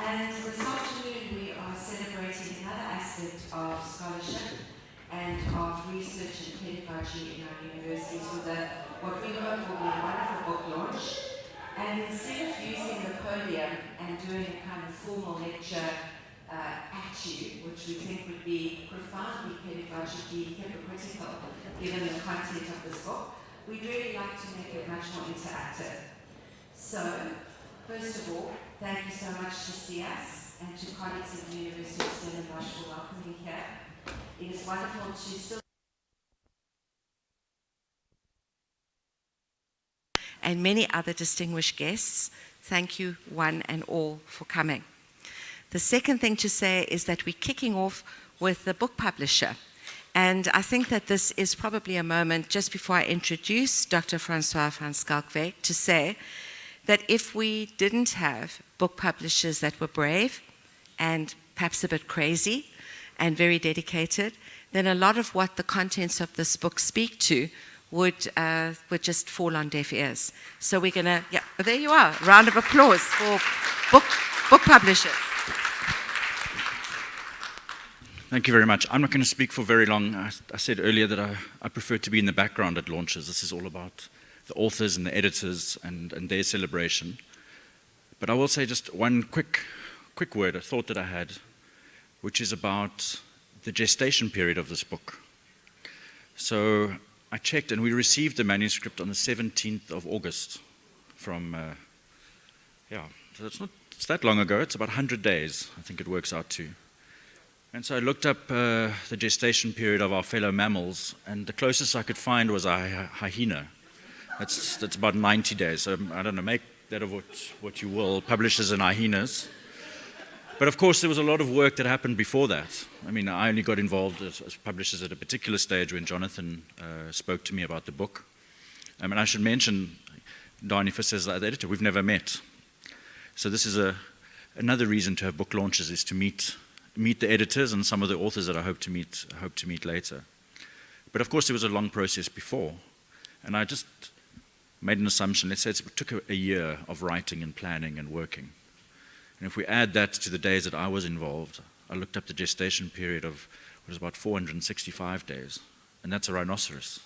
And this afternoon we are celebrating another aspect of scholarship and of research and pedagogy in our universities with what we hope will be a wonderful book launch. And instead of using the podium and doing a kind of formal lecture at you, which we think would be profoundly pedagogically hypocritical given the content of this book, we'd really like to make it much more interactive. So, first of all, thank you so much to CS and to colleagues at the University of Stellenbosch for welcoming me here. It is wonderful to still and many other distinguished guests. Thank you one and all for coming. The second thing to say is that we're kicking off with the book publisher. And I think that this is probably a moment, just before I introduce Dr. Francois van Schalkwyk, to say that if we didn't have book publishers that were brave and perhaps a bit crazy and very dedicated, then a lot of what the contents of this book speak to would just fall on deaf ears. So we're going to, yeah, there you are. Round of applause for book publishers. Thank you very much. I'm not going to speak for very long. I said earlier that I prefer to be in the background at launches. This is all about the authors and the editors and their celebration. But I will say just one quick word, a thought that I had, which is about the gestation period of this book. So I checked, and we received the manuscript on the 17th of August from, so it's that long ago. It's about 100 days, I think it works out to. And so I looked up the gestation period of our fellow mammals, and the closest I could find was a hyena. That's about 90 days. So I don't know, make that of what you will, publishers and hyenas. But of course, there was a lot of work that happened before that. I mean, I only got involved as publishers at a particular stage when Jonathan spoke to me about the book. And I should mention, Danie Visser is the editor. We've never met. So this is another reason to have book launches, is to meet the editors and some of the authors that I hope to meet later. But of course, there was a long process before. And I just made an assumption. Let's say it took a year of writing and planning and working. And if we add that to the days that I was involved, I looked up the gestation period of what was about 465 days. And that's a rhinoceros.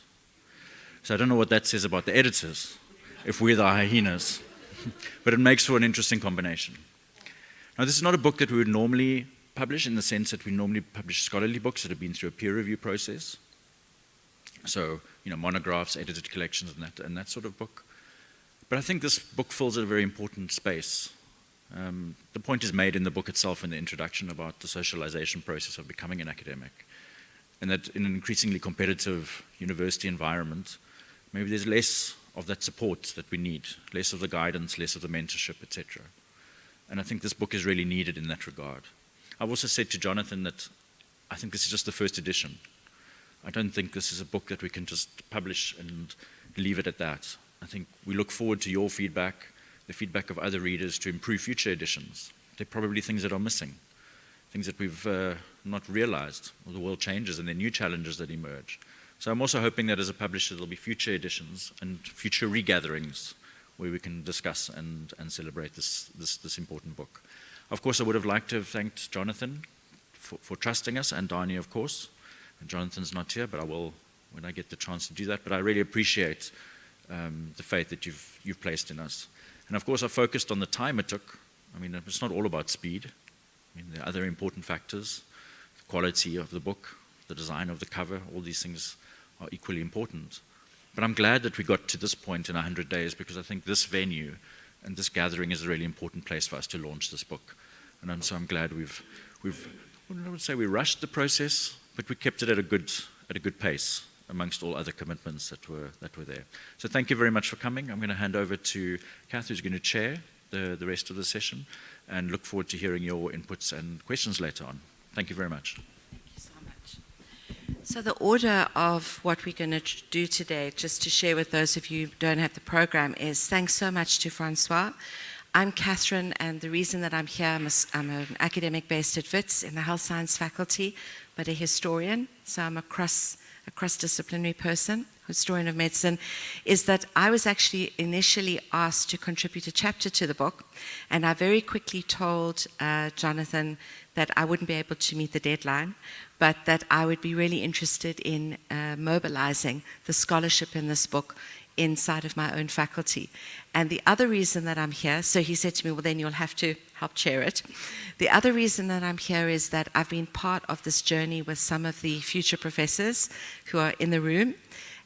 So I don't know what that says about the editors, if we're the hyenas. But it makes for an interesting combination. Now, this is not a book that we would normally publish, in the sense that we normally publish scholarly books that have been through a peer review process. So, monographs, edited collections, and that sort of book. But I think this book fills a very important space. The point is made in the book itself in the introduction about the socialization process of becoming an academic. And that in an increasingly competitive university environment, maybe there's less of that support that we need, less of the guidance, less of the mentorship, etc. And I think this book is really needed in that regard. I've also said to Jonathan that I think this is just the first edition. I don't think this is a book that we can just publish and leave it at that. I think we look forward to your feedback, the feedback of other readers, to improve future editions. There are probably things that are missing, things that we've not realized. Well, the world changes and there are new challenges that emerge. So I'm also hoping that as a publisher there'll be future editions and future regatherings where we can discuss and celebrate this important book. Of course, I would have liked to have thanked Jonathan for trusting us, and Danie, of course. And Jonathan's not here, but I will when I get the chance to do that. But I really appreciate the faith that you've placed in us. And of course, I focused on the time it took. I mean, it's not all about speed. I mean, there are other important factors. The quality of the book, the design of the cover, all these things are equally important. But I'm glad that we got to this point in 100 days, because I think this venue and this gathering is a really important place for us to launch this book. And so I'm glad I wouldn't say we rushed the process, but we kept it at a good pace amongst all other commitments that were there. So thank you very much for coming. I'm going to hand over to Kath, who's going to chair the rest of the session, and look forward to hearing your inputs and questions later on. Thank you very much. Thank you so much. So the order of what we're going to do today, just to share with those of you who don't have the program, is thanks so much to Francois. I'm Catherine, and the reason that I'm here, I'm an academic based at Wits in the health science faculty, but a historian, so I'm a cross-disciplinary person, historian of medicine, is that I was actually initially asked to contribute a chapter to the book, and I very quickly told Jonathan that I wouldn't be able to meet the deadline, but that I would be really interested in mobilizing the scholarship in this book inside of my own faculty. And the other reason that I'm here, so he said to me, well, then you'll have to help chair it. The other reason that I'm here is that I've been part of this journey with some of the future professors who are in the room.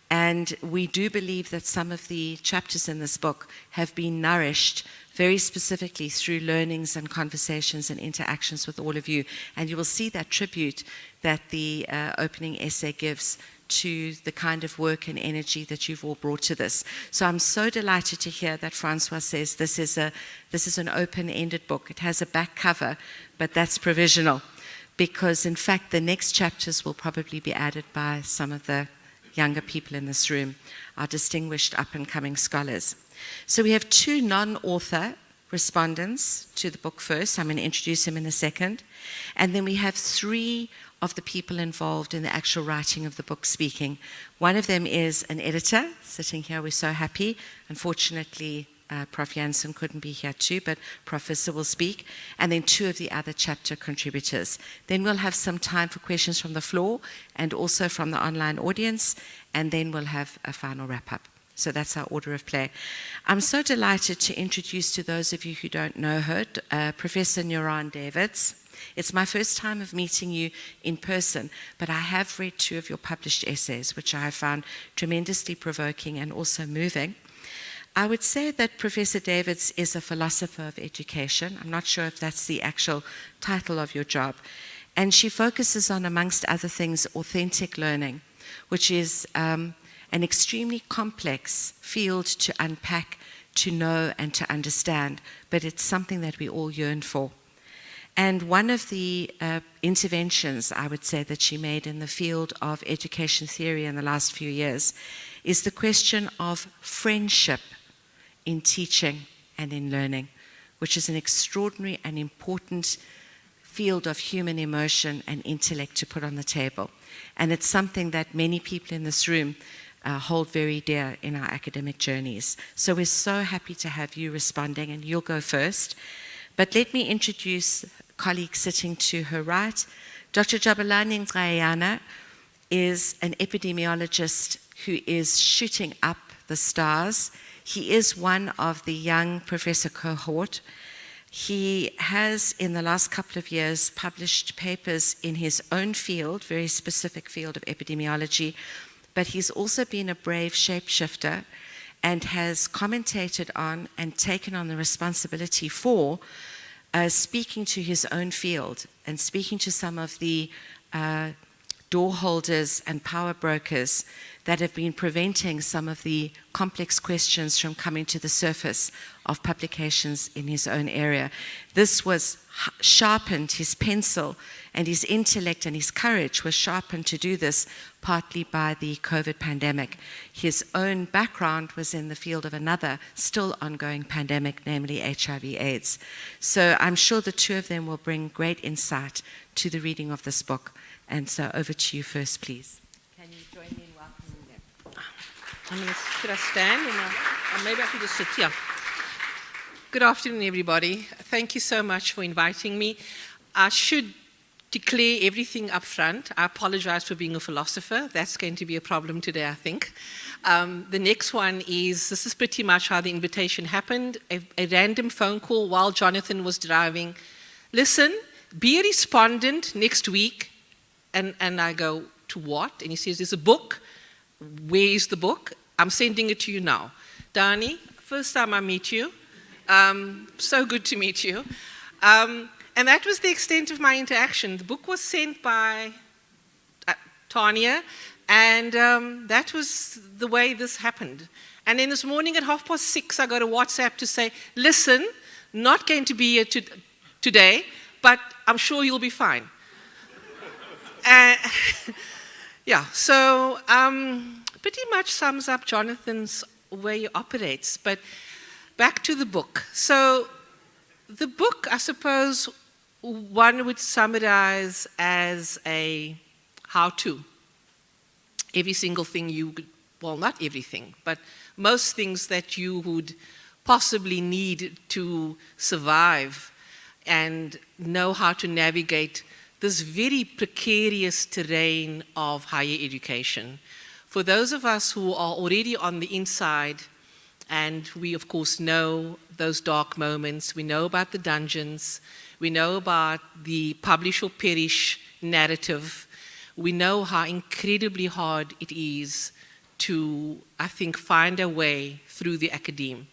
And we do believe that some of the chapters in this book have been nourished very specifically through learnings and conversations and interactions with all of you. And you will see that tribute that the opening essay gives to the kind of work and energy that you've all brought to this. So I'm so delighted to hear that Francois says this is an open-ended book. It has a back cover, but that's provisional, because in fact the next chapters will probably be added by some of the younger people in this room, our distinguished up-and-coming scholars. So we have 2 non-author respondents to the book first. I'm going to introduce him in a second. And then we have 3 of the people involved in the actual writing of the book speaking. One of them is an editor, sitting here, we're so happy. Unfortunately, Prof. Jansen couldn't be here too, but Prof. Visser will speak, and then 2 of the other chapter contributors. Then we'll have some time for questions from the floor and also from the online audience, and then we'll have a final wrap-up. So that's our order of play. I'm so delighted to introduce to those of you who don't know her, Professor Nuran Davids. It's my first time of meeting you in person, but I have read 2 of your published essays, which I have found tremendously provoking and also moving. I would say that Professor Davids is a philosopher of education. I'm not sure if that's the actual title of your job. And she focuses on, amongst other things, authentic learning, which is an extremely complex field to unpack, to know, and to understand, but it's something that we all yearn for. And one of the interventions, I would say, that she made in the field of education theory in the last few years is the question of friendship in teaching and in learning, which is an extraordinary and important field of human emotion and intellect to put on the table. And it's something that many people in this room hold very dear in our academic journeys. So we're so happy to have you responding, and you'll go first. But let me introduce a colleague sitting to her right. Dr. Jabulani Ngayana is an epidemiologist who is shooting up the stars. He is one of the young professor cohort. He has, in the last couple of years, published papers in his own field, very specific field of epidemiology, but he's also been a brave shapeshifter and has commentated on and taken on the responsibility for speaking to his own field and speaking to some of the door holders and power brokers that have been preventing some of the complex questions from coming to the surface of publications in his own area. This was sharpened, his pencil and his intellect and his courage was sharpened to do this partly by the COVID pandemic. His own background was in the field of another still ongoing pandemic, namely HIV/AIDS. So I'm sure the 2 of them will bring great insight to the reading of this book. And so over to you first, please. Can you join me in welcoming them? Should I stand? Or maybe I could just sit here. Good afternoon, everybody. Thank you so much for inviting me. I should declare everything up front. I apologize for being a philosopher. That's going to be a problem today, I think. The next one is, this is pretty much how the invitation happened. A random phone call while Jonathan was driving. Listen, be a respondent next week. And I go, to what? And he says, there's a book. Where is the book? I'm sending it to you now. Danie, first time I meet you. So good to meet you. And that was the extent of my interaction. The book was sent by Tanya, and that was the way this happened. And then this morning at 6:30, I got a WhatsApp to say, listen, not going to be here today, but I'm sure you'll be fine. Yeah, so pretty much sums up Jonathan's way he operates. But back to the book. So the book, I suppose, one would summarize as a how-to. Every single thing you could, well, not everything, but most things that you would possibly need to survive and know how to navigate this very precarious terrain of higher education. For those of us who are already on the inside, and we of course know those dark moments, we know about the dungeons, we know about the publish or perish narrative, we know how incredibly hard it is to, I think, find a way through the academe.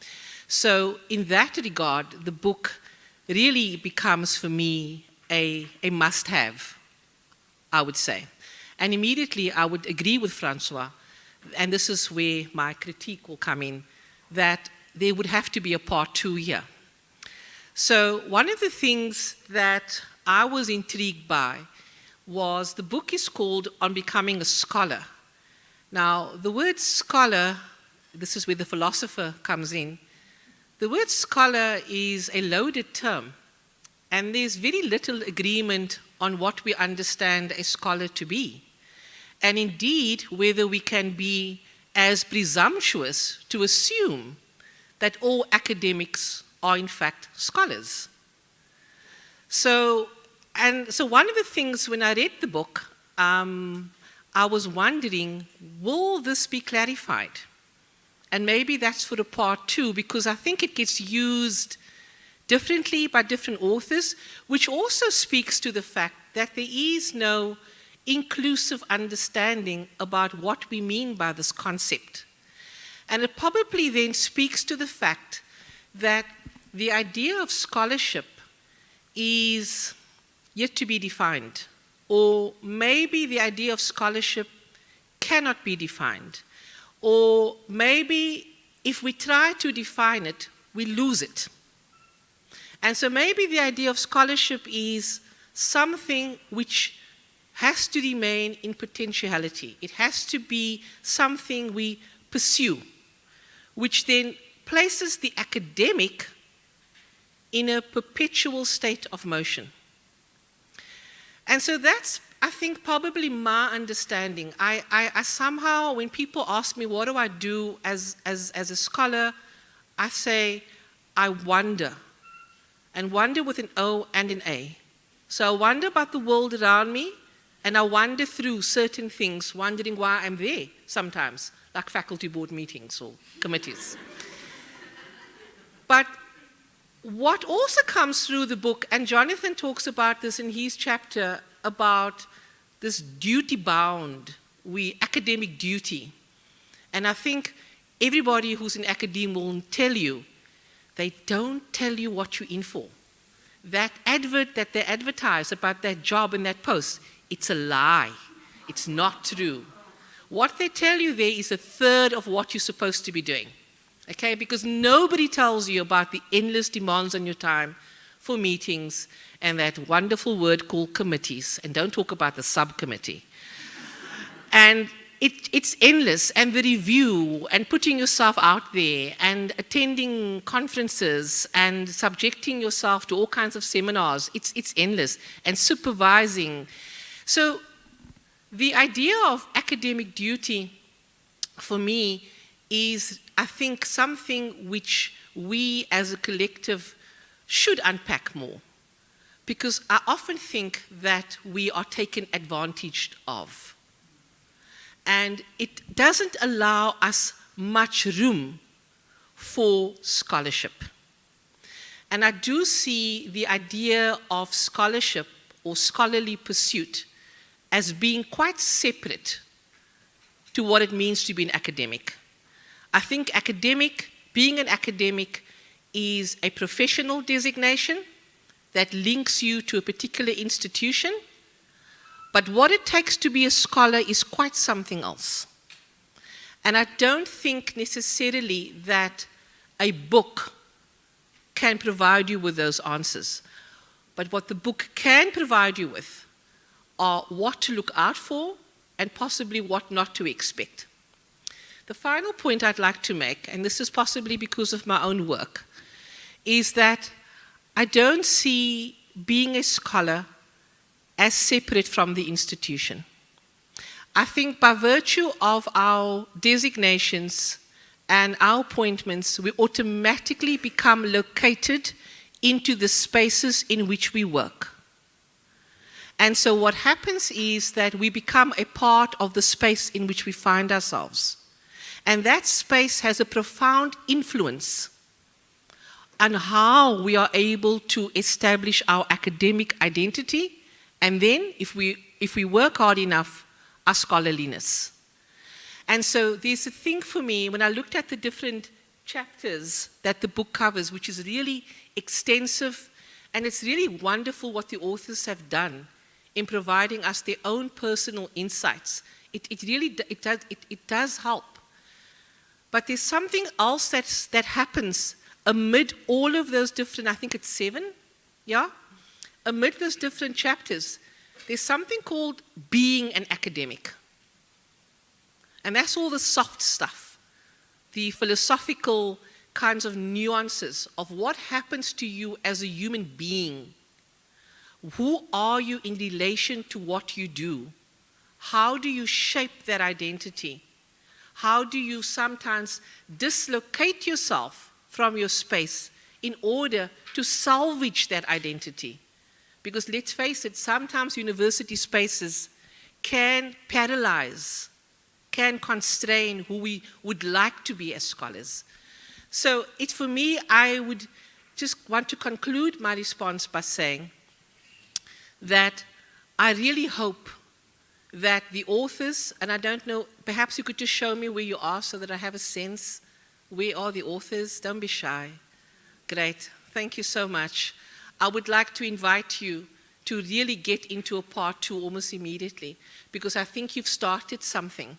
So in that regard, the book really becomes for me a must-have, I would say. And immediately I would agree with Francois, and this is where my critique will come in, that there would have to be a part 2 here. So one of the things that I was intrigued by was the book is called On Becoming a Scholar. Now, the word scholar, this is where the philosopher comes in. The word scholar is a loaded term, and there's very little agreement on what we understand a scholar to be. And indeed, whether we can be as presumptuous to assume that all academics are in fact scholars. So one of the things when I read the book, I was wondering, will this be clarified? And maybe that's for a part 2, because I think it gets used differently by different authors, which also speaks to the fact that there is no inclusive understanding about what we mean by this concept. And it probably then speaks to the fact that the idea of scholarship is yet to be defined, or maybe the idea of scholarship cannot be defined. Or maybe if we try to define it, we lose it. And so maybe the idea of scholarship is something which has to remain in potentiality. It has to be something we pursue, which then places the academic in a perpetual state of motion. And so that's, I think, probably my understanding. I somehow, when people ask me, what do I do as a scholar, I say, I wonder. And wonder with an O and an A. So I wonder about the world around me, and I wander through certain things, wondering why I'm there sometimes, like faculty board meetings or committees. But what also comes through the book, and Jonathan talks about this in his chapter, about this duty-bound, academic duty. And I think everybody who's in academia will tell you, they don't tell you what you're in for. That advert that they advertise about that job and that post, it's a lie. It's not true. What they tell you there is a third of what you're supposed to be doing. Okay? Because nobody tells you about the endless demands on your time for meetings and that wonderful word called committees. And don't talk about the subcommittee. And it's endless, and the review, and putting yourself out there, and attending conferences, and subjecting yourself to all kinds of seminars, it's endless, and supervising. So the idea of academic duty, for me, is, I think, something which we as a collective should unpack more. Because I often think that we are taken advantage of. And it doesn't allow us much room for scholarship. And I do see the idea of scholarship or scholarly pursuit as being quite separate to what it means to be an academic. I think being an academic is a professional designation that links you to a particular institution. But what it takes to be a scholar is quite something else. And I don't think necessarily that a book can provide you with those answers. But what the book can provide you with are what to look out for and possibly what not to expect. The final point I'd like to make, and this is possibly because of my own work, is that I don't see being a scholar as separate from the institution. I think by virtue of our designations and our appointments, we automatically become located into the spaces in which we work. And so what happens is that we become a part of the space in which we find ourselves. And that space has a profound influence on how we are able to establish our academic identity, and then, if we work hard enough, our scholarliness. And so there's a thing for me, when I looked at the different chapters that the book covers, which is really extensive, and it's really wonderful what the authors have done in providing us their own personal insights. It really does help. But there's something else that happens amid all of those different, I think it's 7, yeah? Amid those different chapters, there's something called being an academic. And that's all the soft stuff, the philosophical kinds of nuances of what happens to you as a human being. Who are you in relation to what you do? How do you shape that identity? How do you sometimes dislocate yourself from your space in order to salvage that identity? Because let's face it, sometimes university spaces can paralyze, can constrain who we would like to be as scholars. So for me, I would just want to conclude my response by saying that I really hope that the authors, and I don't know, perhaps you could just show me where you are so that I have a sense. Where are the authors? Don't be shy. Great. Thank you so much. I would like to invite you to really get into a part 2 almost immediately, because I think you've started something.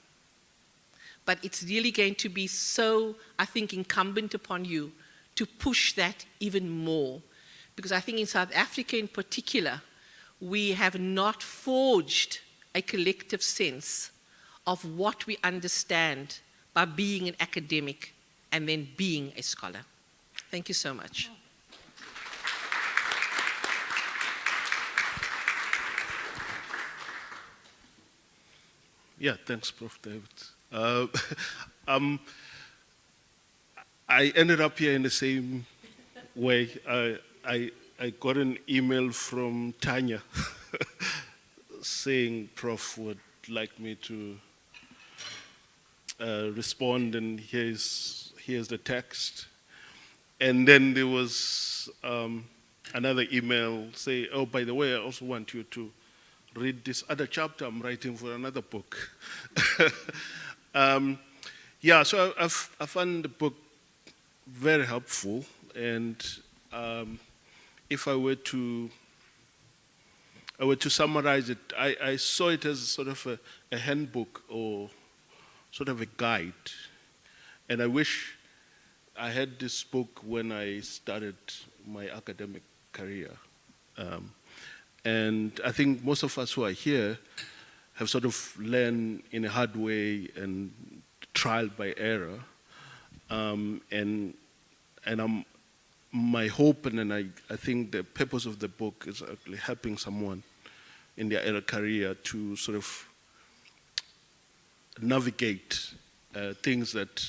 But it's really going to be so, I think, incumbent upon you to push that even more. Because I think in South Africa in particular, we have not forged a collective sense of what we understand by being an academic and then being a scholar. Thank you so much. Yeah, thanks, Prof. David. I ended up here in the same way. I got an email from Tanya saying Prof would like me to respond, and here's the text. And then there was another email say, oh, by the way, I also want you to read this other chapter I'm writing for another book. Yeah, so I found the book very helpful, and if I were to summarize it, I saw it as sort of a handbook or sort of a guide. And I wish I had this book when I started my academic career. And I think most of us who are here have sort of learned in a hard way and trial by error. And my hope, and I think the purpose of the book is actually helping someone in their early career to sort of navigate things that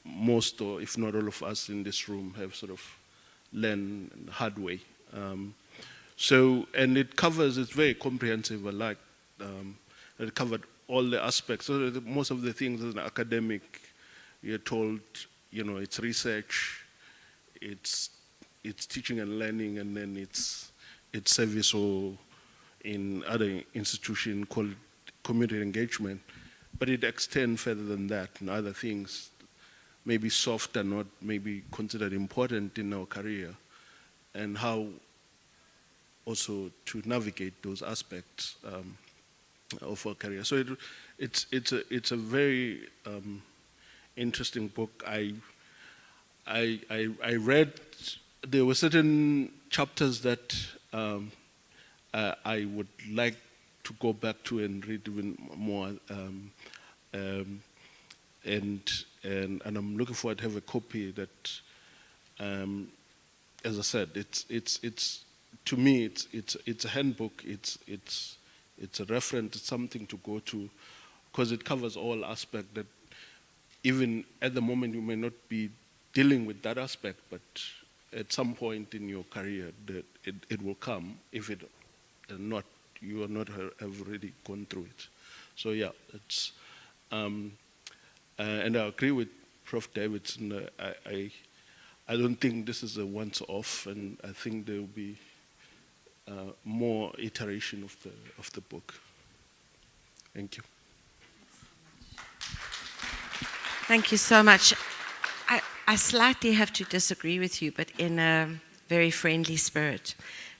most, or if not all of us in this room have sort of learned the hard way. So, and it covers, it's very comprehensive. I like, it covered all the aspects. So most of the things as an academic, you're told, you know, it's research, it's teaching and learning, and then it's service, or in other institutions called community engagement. But it extends further than that, and other things maybe soft and not maybe considered important in our career, and how also to navigate those aspects of our career. So it's a very interesting book. I read, there were certain chapters that I would like to go back to and read even more. and I'm looking forward to have a copy that, as I said, it's to me it's a handbook. It's a reference. It's something to go to, because it covers all aspects that even at the moment you may not be dealing with that aspect, but at some point in your career it will come. If it not, you are not have already gone through it. So yeah, it's and I agree with Prof. Davidson. I don't think this is a once-off, and I think there will be more iteration of the book. Thank you. Thank you so much. I slightly have to disagree with you, but in a very friendly spirit,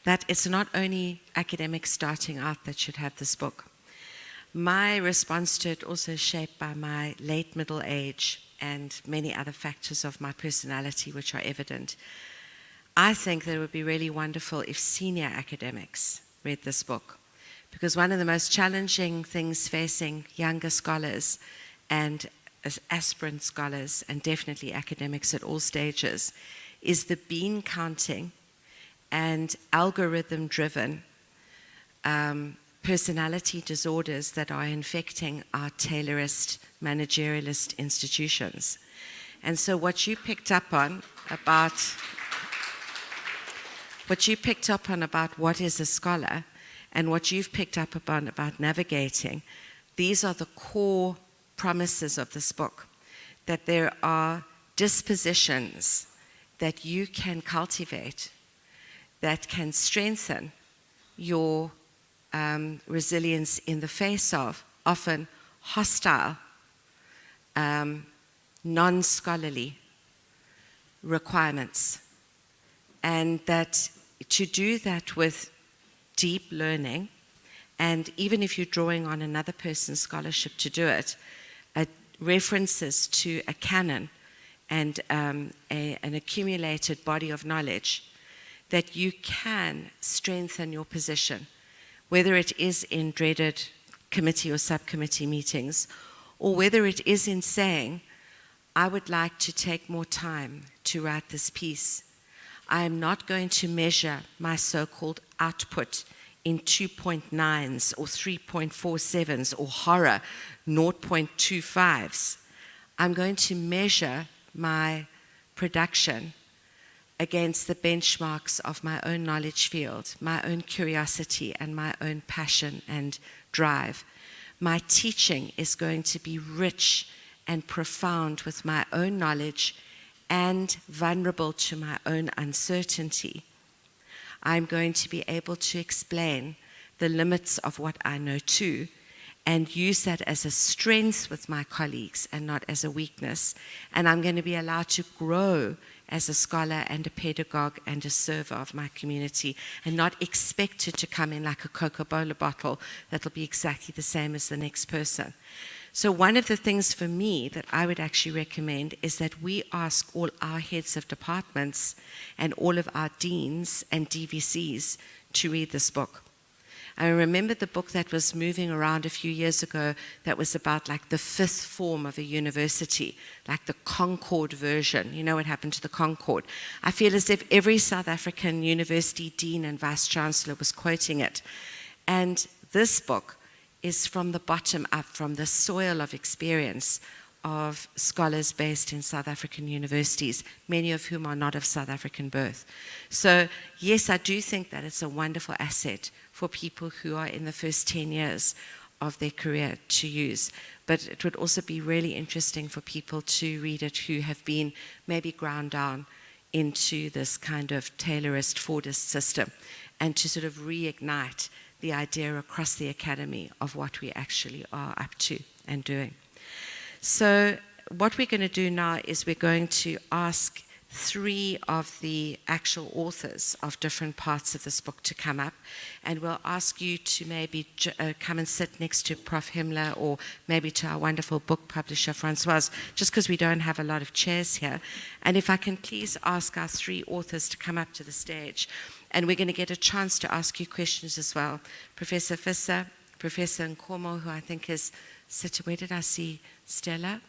that it's not only academics starting out that should have this book. My response to it also is shaped by my late middle age and many other factors of my personality which are evident. I think that it would be really wonderful if senior academics read this book, because one of the most challenging things facing younger scholars and as aspirant scholars, and definitely academics at all stages, is the bean counting and algorithm-driven personality disorders that are infecting our Taylorist, managerialist institutions. And so what you picked up on about what is a scholar, and what you've picked up upon about navigating, these are the core promises of this book, that there are dispositions that you can cultivate that can strengthen your resilience in the face of often hostile, non-scholarly requirements. And that to do that with deep learning, and even if you're drawing on another person's scholarship to do it, references to a canon and an accumulated body of knowledge, that you can strengthen your position, whether it is in dreaded committee or subcommittee meetings, or whether it is in saying, I would like to take more time to write this piece. I am not going to measure my so-called output in 2.9s or 3.47s or horror 0.25s. I'm going to measure my production against the benchmarks of my own knowledge field, my own curiosity and my own passion and drive. My teaching is going to be rich and profound with my own knowledge and vulnerable to my own uncertainty. I'm going to be able to explain the limits of what I know too, and use that as a strength with my colleagues and not as a weakness. And I'm going to be allowed to grow as a scholar and a pedagogue and a server of my community, and not expected to come in like a Coca-Cola bottle that'll be exactly the same as the next person. So one of the things for me that I would actually recommend is that we ask all our heads of departments and all of our deans and DVCs to read this book. I remember the book that was moving around a few years ago that was about like the fifth form of a university, like the Concord version. You know what happened to the Concord? I feel as if every South African university dean and vice chancellor was quoting it. And this book is from the bottom up, from the soil of experience of scholars based in South African universities, many of whom are not of South African birth. So yes, I do think that it's a wonderful asset for people who are in the first 10 years of their career to use. But it would also be really interesting for people to read it who have been maybe ground down into this kind of Taylorist, Fordist system, and to sort of reignite the idea across the academy of what we actually are up to and doing. So what we're going to do now is we're going to ask 3 of the actual authors of different parts of this book to come up, and we'll ask you to maybe come and sit next to Prof. Himmler, or maybe to our wonderful book publisher, Francoise, just because we don't have a lot of chairs here. And if I can please ask our 3 authors to come up to the stage, and we're going to get a chance to ask you questions as well. Professor Visser, Professor Nkomo, who I think is, where did I see Stella?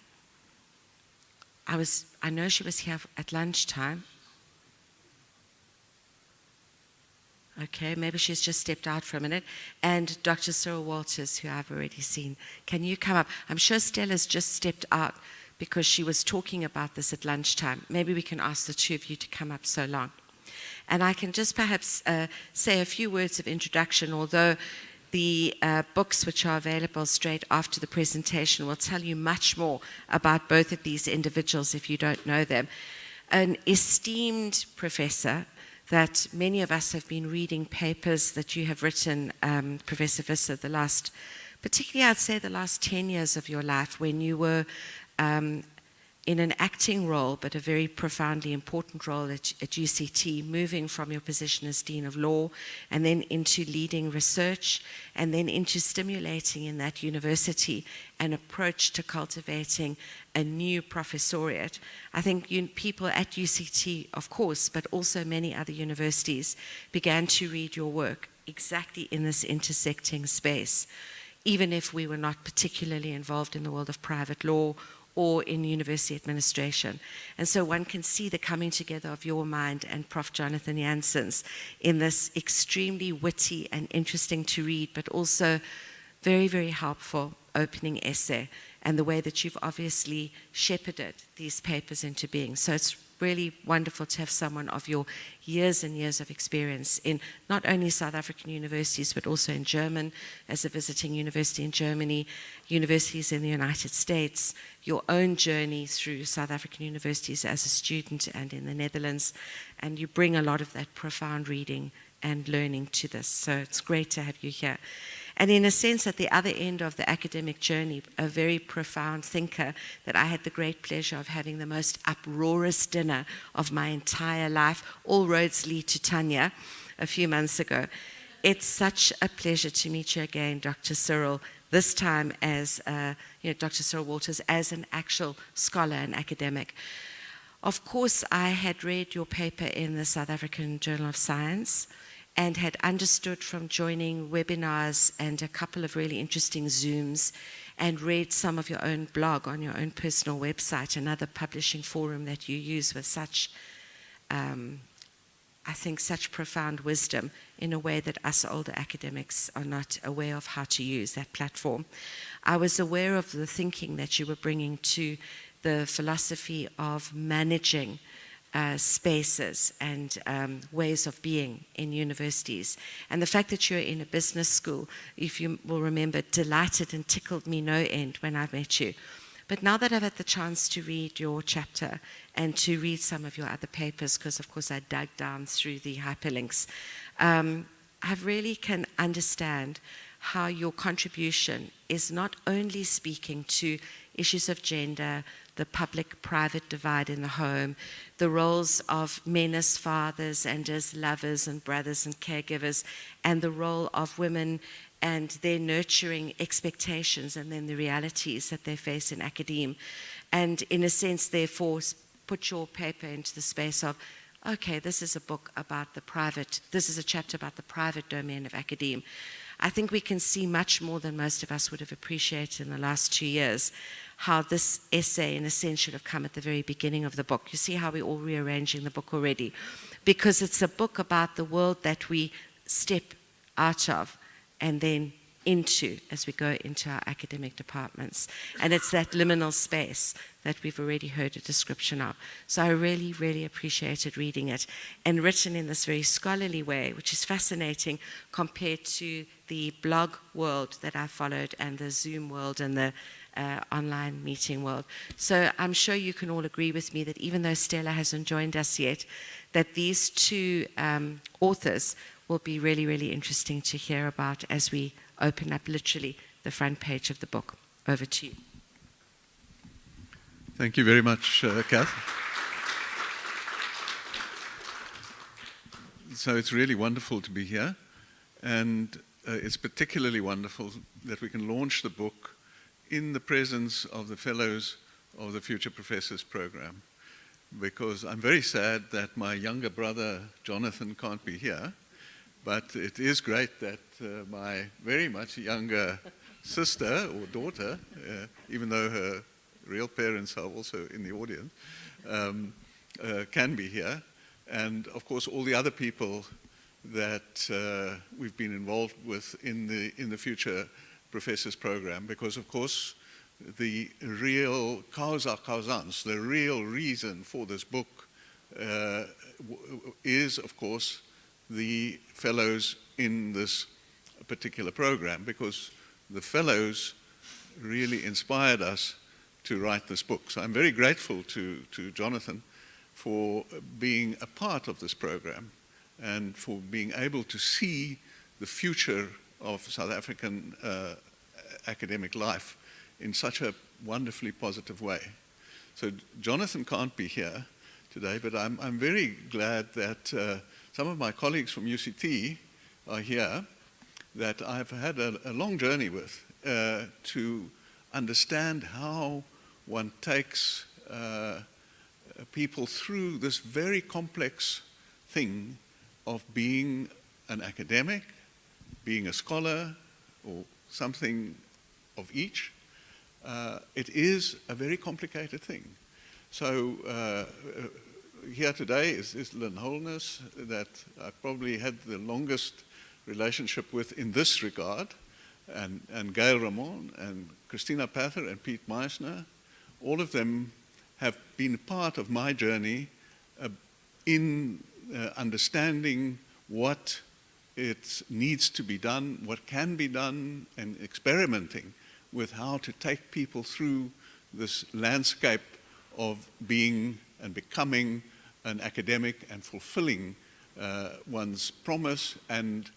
I know she was here at lunchtime. Okay, maybe she's just stepped out for a minute. And Dr. Cyril Walters, who I've already seen. Can you come up? I'm sure Stella's just stepped out because she was talking about this at lunchtime. Maybe we can ask the two of you to come up so long. And I can just perhaps say a few words of introduction, although the books which are available straight after the presentation will tell you much more about both of these individuals if you don't know them. An esteemed professor that many of us have been reading papers that you have written, Professor Visser, particularly I'd say the last 10 years of your life when you were in an acting role, but a very profoundly important role at UCT, moving from your position as Dean of Law and then into leading research and then into stimulating in that university an approach to cultivating a new professoriate. I think people at UCT, of course, but also many other universities began to read your work exactly in this intersecting space, even if we were not particularly involved in the world of private law or in university administration. And so one can see the coming together of your mind and Prof. Jonathan Jansen's in this extremely witty and interesting to read, but also very, very helpful opening essay, and the way that you've obviously shepherded these papers into being. So it's really wonderful to have someone of your years and years of experience in not only South African universities, but also in German, as a visiting university in Germany, universities in the United States, your own journey through South African universities as a student and in the Netherlands, and you bring a lot of that profound reading and learning to this. So it's great to have you here. And in a sense, at the other end of the academic journey, a very profound thinker that I had the great pleasure of having the most uproarious dinner of my entire life. All roads lead to Tanya a few months ago. It's such a pleasure to meet you again, Dr. Cyril, this time as Dr. Cyril Walters, as an actual scholar and academic. Of course, I had read your paper in the South African Journal of Science and had understood from joining webinars and a couple of really interesting Zooms and read some of your own blog on your own personal website, another publishing forum that you use with such, I think, such profound wisdom in a way that us older academics are not aware of how to use that platform. I was aware of the thinking that you were bringing to the philosophy of managing spaces and ways of being in universities. And the fact that you're in a business school, if you will remember, delighted and tickled me no end when I met you. But now that I've had the chance to read your chapter and to read some of your other papers, because of course I dug down through the hyperlinks, I really can understand how your contribution is not only speaking to issues of gender, the public-private divide in the home, the roles of men as fathers and as lovers and brothers and caregivers, and the role of women and their nurturing expectations and then the realities that they face in academia. And in a sense, therefore, put your paper into the space of, okay, this is a book about the private, this is a chapter about the private domain of academia. I think we can see much more than most of us would have appreciated in the last 2 years, how this essay, in a sense, should have come at the very beginning of the book. You see how we're all rearranging the book already? Because it's a book about the world that we step out of and then into as we go into our academic departments. And it's that liminal space that we've already heard a description of. So I really, really appreciated reading it, and written in this very scholarly way, which is fascinating compared to the blog world that I followed and the Zoom world and the online meeting world. So I'm sure you can all agree with me that even though Stella hasn't joined us yet, that these two authors will be really, really interesting to hear about as we open up literally the front page of the book. Over to you. Thank you very much, Kath. So it's really wonderful to be here, and it's particularly wonderful that we can launch the book in the presence of the Fellows of the Future Professors Program, because I'm very sad that my younger brother, Jonathan, can't be here, but it is great that my very much younger sister or daughter, even though her real parents are also in the audience, can be here. And of course, all the other people that we've been involved with in the Future Professors Program, because of course, the real causa causans, the real reason for this book is, of course, the fellows in this particular program, because the fellows really inspired us to write this book. So I'm very grateful to Jonathan for being a part of this program and for being able to see the future of South African academic life in such a wonderfully positive way. So Jonathan can't be here today, but I'm very glad that some of my colleagues from UCT are here that I've had a long journey with to understand how one takes people through this very complex thing of being an academic, being a scholar, or something of each. It is a very complicated thing. So here today is Lynn Holness, that I probably had the longest relationship with in this regard, and Gail Ramon, and Christina Pather, and Pete Meissner. All of them have been part of my journey in understanding what it needs to be done, what can be done, and experimenting with how to take people through this landscape of being and becoming an academic and fulfilling one's promise and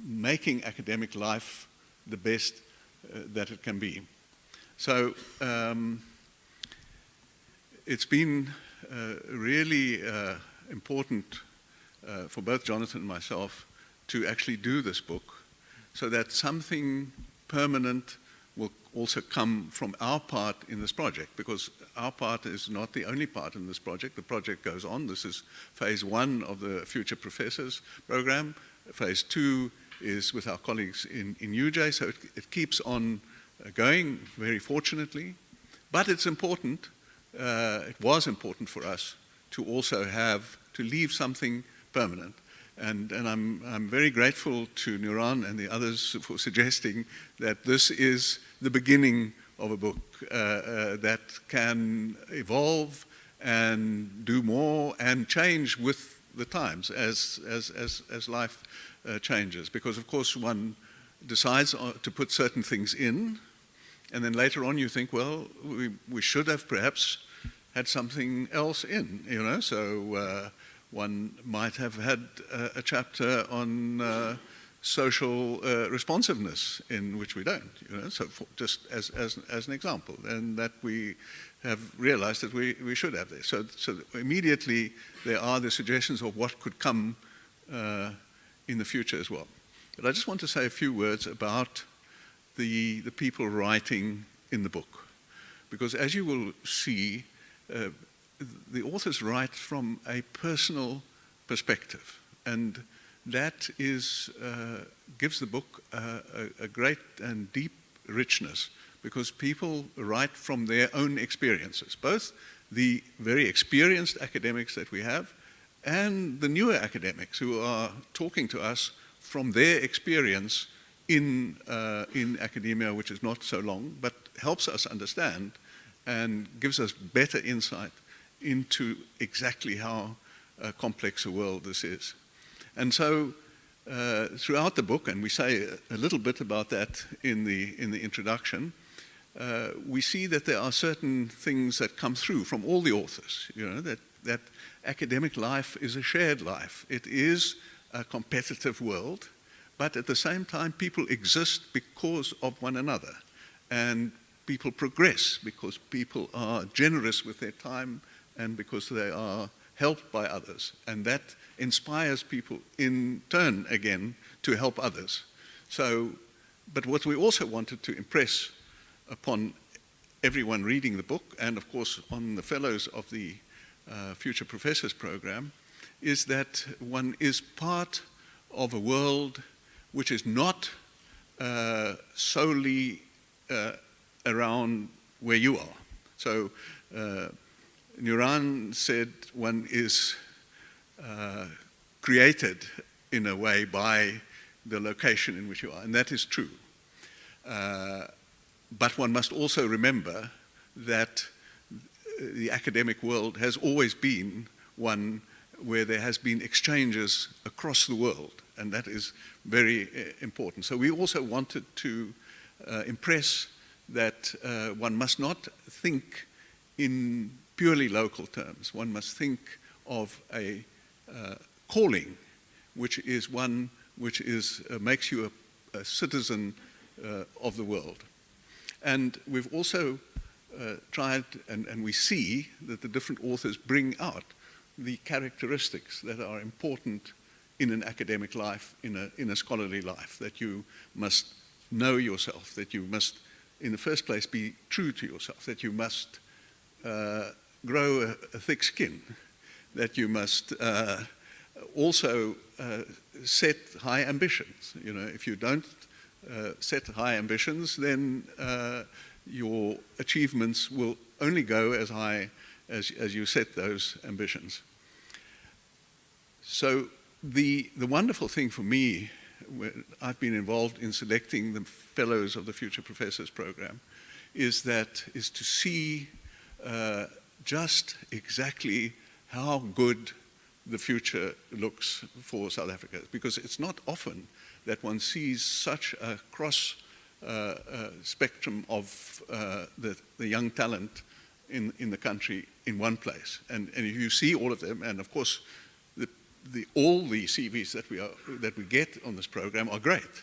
making academic life the best that it can be. So it's been really important for both Jonathan and myself to actually do this book so that something permanent will also come from our part in this project, because our part is not the only part in this project. The project goes on. This is phase 1 of the Future Professors Program. Phase 2 is with our colleagues in UJ, so it keeps on going, very fortunately. But it's important, it was important for us to also to leave something permanent. And I'm very grateful to Nuran and the others for suggesting that this is the beginning of a book that can evolve and do more and change with the times as life changes. Because of course one decides to put certain things in, and then later on you think, well, we should have perhaps had something else in, you know, so one might have had a chapter on social responsiveness, in which we don't, you know, so just as an example, and that we have realized that we should have this. So immediately there are the suggestions of what could come in the future as well. But I just want to say a few words about the people writing in the book, because as you will see, the authors write from a personal perspective, and that gives the book a great and deep richness, because people write from their own experiences, both the very experienced academics that we have and the newer academics who are talking to us from their experience in academia, which is not so long, but helps us understand and gives us better insight into exactly how complex a world this is. And so throughout the book, and we say a little bit about that in the introduction, we see that there are certain things that come through from all the authors, you know, that academic life is a shared life. It is a competitive world, but at the same time people exist because of one another, and people progress because people are generous with their time and because they are helped by others, and that inspires people in turn again to help others. So, but what we also wanted to impress upon everyone reading the book, and of course on the fellows of the Future Professors Program, is that one is part of a world which is not solely around where you are. So Nuran said one is created in a way by the location in which you are, and that is true. But one must also remember that the academic world has always been one where there has been exchanges across the world, and that is very important. So we also wanted to impress that one must not think in purely local terms. One must think of a calling, which is one which makes you a citizen of the world. And we've also tried, and we see that the different authors bring out the characteristics that are important in an academic life, in a scholarly life, that you must know yourself, that you must, in the first place, be true to yourself, that you must grow a thick skin, that you must also set high ambitions. You know, if you don't set high ambitions, then your achievements will only go as high as you set those ambitions. So the wonderful thing for me, when I've been involved in selecting the fellows of the Future Professors program, is to see just exactly how good the future looks for South Africa, because it's not often that one sees such a cross spectrum of the young talent in the country in one place. And you see all of them, and of course, all the CVs that we get on this program are great.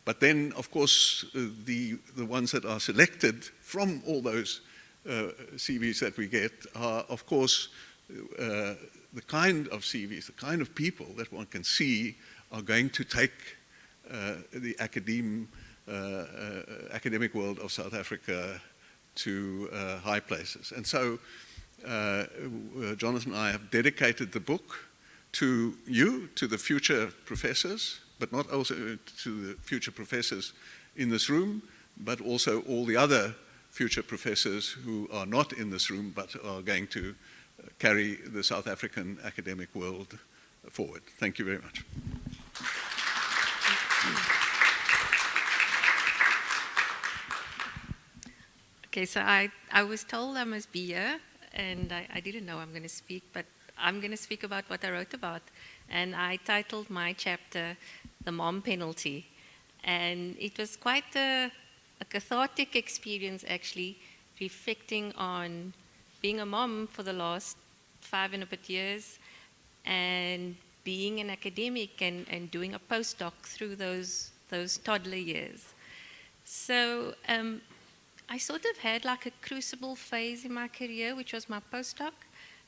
But then, of course, the ones that are selected from all those CVs that we get are, of course, the kind of CVs, the kind of people that one can see are going to take the academic world of South Africa to high places. And so Jonathan and I have dedicated the book to you, to the future professors, but not also to the future professors in this room, but also all the other future professors who are not in this room but are going to carry the South African academic world forward. Thank you very much. Okay, so I was told I must be here, and I didn't know I'm going to speak, but I'm going to speak about what I wrote about. And I titled my chapter, The Mom Penalty. And it was quite a cathartic experience, actually, reflecting on being a mom for the last 5 and a bit years, and being an academic and doing a postdoc through those toddler years. So I sort of had like a crucible phase in my career, which was my postdoc,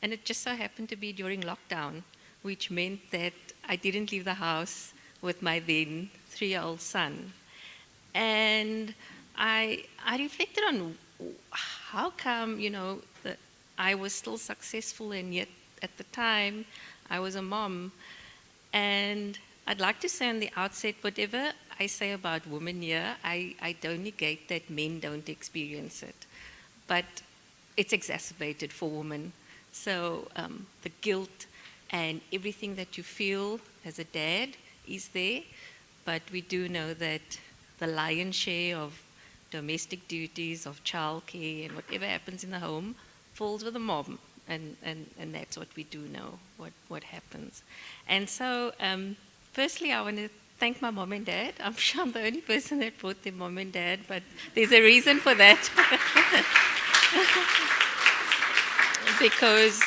and it just so happened to be during lockdown, which meant that I didn't leave the house with my then 3-year-old son. And I reflected on how come, that I was still successful, and yet at the time I was a mom. And I'd like to say on the outset, whatever I say about women here, I don't negate that men don't experience it. But it's exacerbated for women. So the guilt and everything that you feel as a dad is there, but we do know that the lion's share of domestic duties, of childcare, and whatever happens in the home falls with the mom, and that's what we do know, what happens. And so, firstly, I want to thank my mom and dad. I'm sure I'm the only person that brought their mom and dad, but there's a reason for that. Because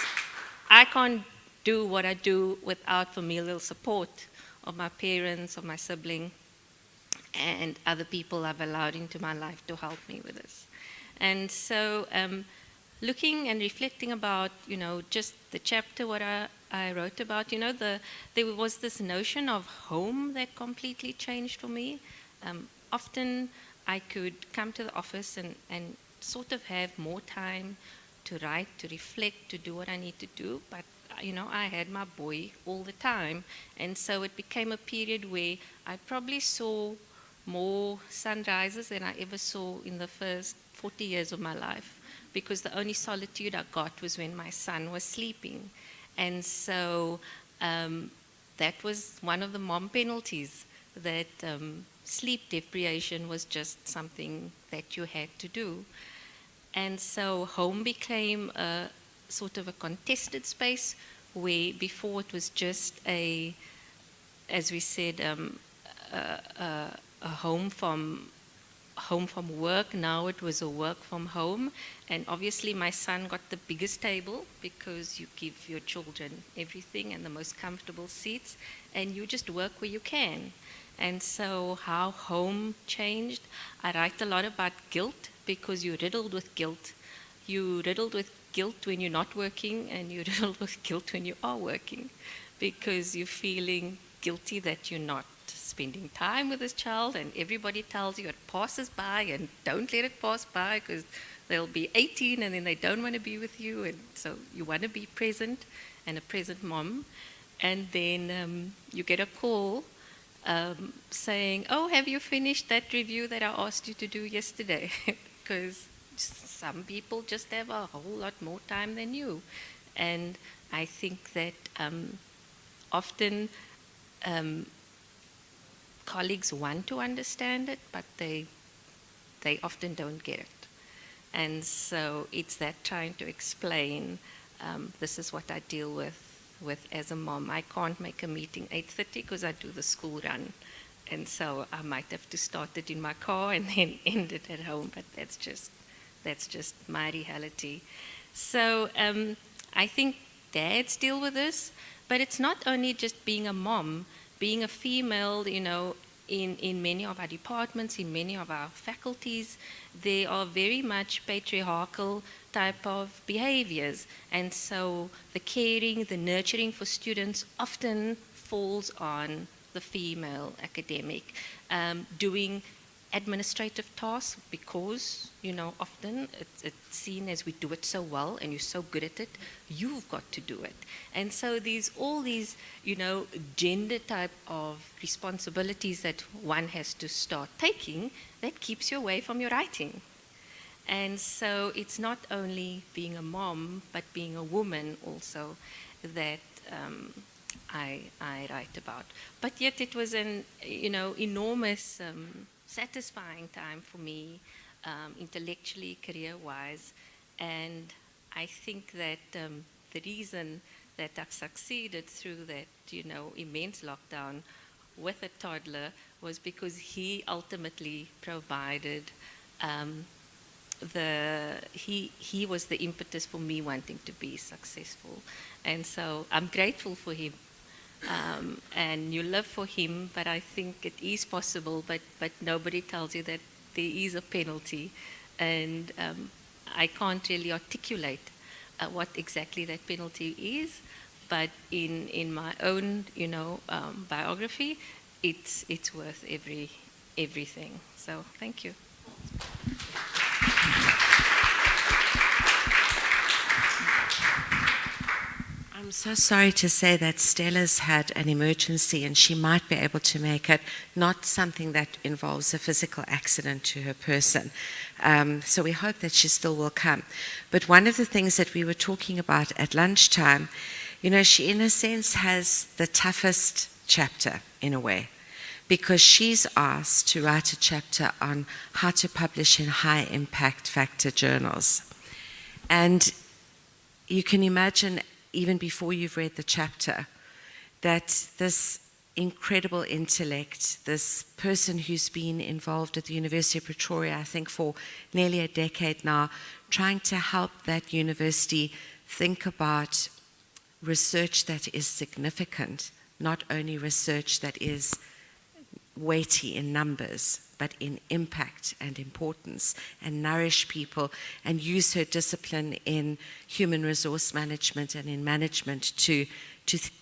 I can't do what I do without familial support of my parents, of my sibling, and other people I've allowed into my life to help me with this. And so looking and reflecting about, just the chapter, what I wrote about, there was this notion of home that completely changed for me. Often I could come to the office and sort of have more time to write, to reflect, to do what I need to do, but I had my boy all the time, and so it became a period where I probably saw more sunrises than I ever saw in the first 40 years of my life, because the only solitude I got was when my son was sleeping. And so that was one of the mom penalties, that sleep deprivation was just something that you had to do. And so home became a sort of a contested space, where before it was just a, as we said, a home from work. Now it was a work from home. And obviously my son got the biggest table, because you give your children everything and the most comfortable seats, and you just work where you can. And so how home changed, I write a lot about guilt, because you're riddled with guilt. You're riddled with guilt when you're not working, and you're riddled with guilt when you are working, because you're feeling guilty that you're not spending time with this child, and everybody tells you it passes by, and don't let it pass by, because they'll be 18 and then they don't want to be with you, and so you want to be present and a present mom. And then you get a call saying, oh, have you finished that review that I asked you to do yesterday? Because some people just have a whole lot more time than you. And I think that often colleagues want to understand it, but they often don't get it. And so it's that trying to explain, this is what I deal with as a mom. I can't make a meeting 8:30 because I do the school run. And so I might have to start it in my car and then end it at home, but that's just my reality. So I think dads deal with this, but it's not only just being a mom, being a female, you know, in many of our departments, in many of our faculties, there are very much patriarchal type of behaviors. And so the caring, the nurturing for students often falls on the female academic, doing administrative tasks, because, you know, often it's seen as we do it so well and you're so good at it, you've got to do it. And so there's all these, you know, gender type of responsibilities that one has to start taking that keeps you away from your writing. And so it's not only being a mom, but being a woman also that I write about. But yet it was an, you know, enormous satisfying time for me, intellectually, career-wise. And I think that the reason that I've succeeded through that, you know, immense lockdown with a toddler was because he ultimately provided he was the impetus for me wanting to be successful. And so I'm grateful for him. And you live for him, but I think it is possible, but nobody tells you that there is a penalty. And I can't really articulate what exactly that penalty is, but in my own, you know, biography, it's worth everything. So thank you. I'm so sorry to say that Stella's had an emergency and she might be able to make it, not something that involves a physical accident to her person. So we hope that she still will come. But one of the things that we were talking about at lunchtime, you know, she in a sense has the toughest chapter in a way, because she's asked to write a chapter on how to publish in high impact factor journals. And you can imagine, even before you've read the chapter, that this incredible intellect, this person who's been involved at the University of Pretoria, I think for nearly a decade now, trying to help that university think about research that is significant, not only research that is weighty in numbers, but in impact and importance, and nourish people, and use her discipline in human resource management and in management to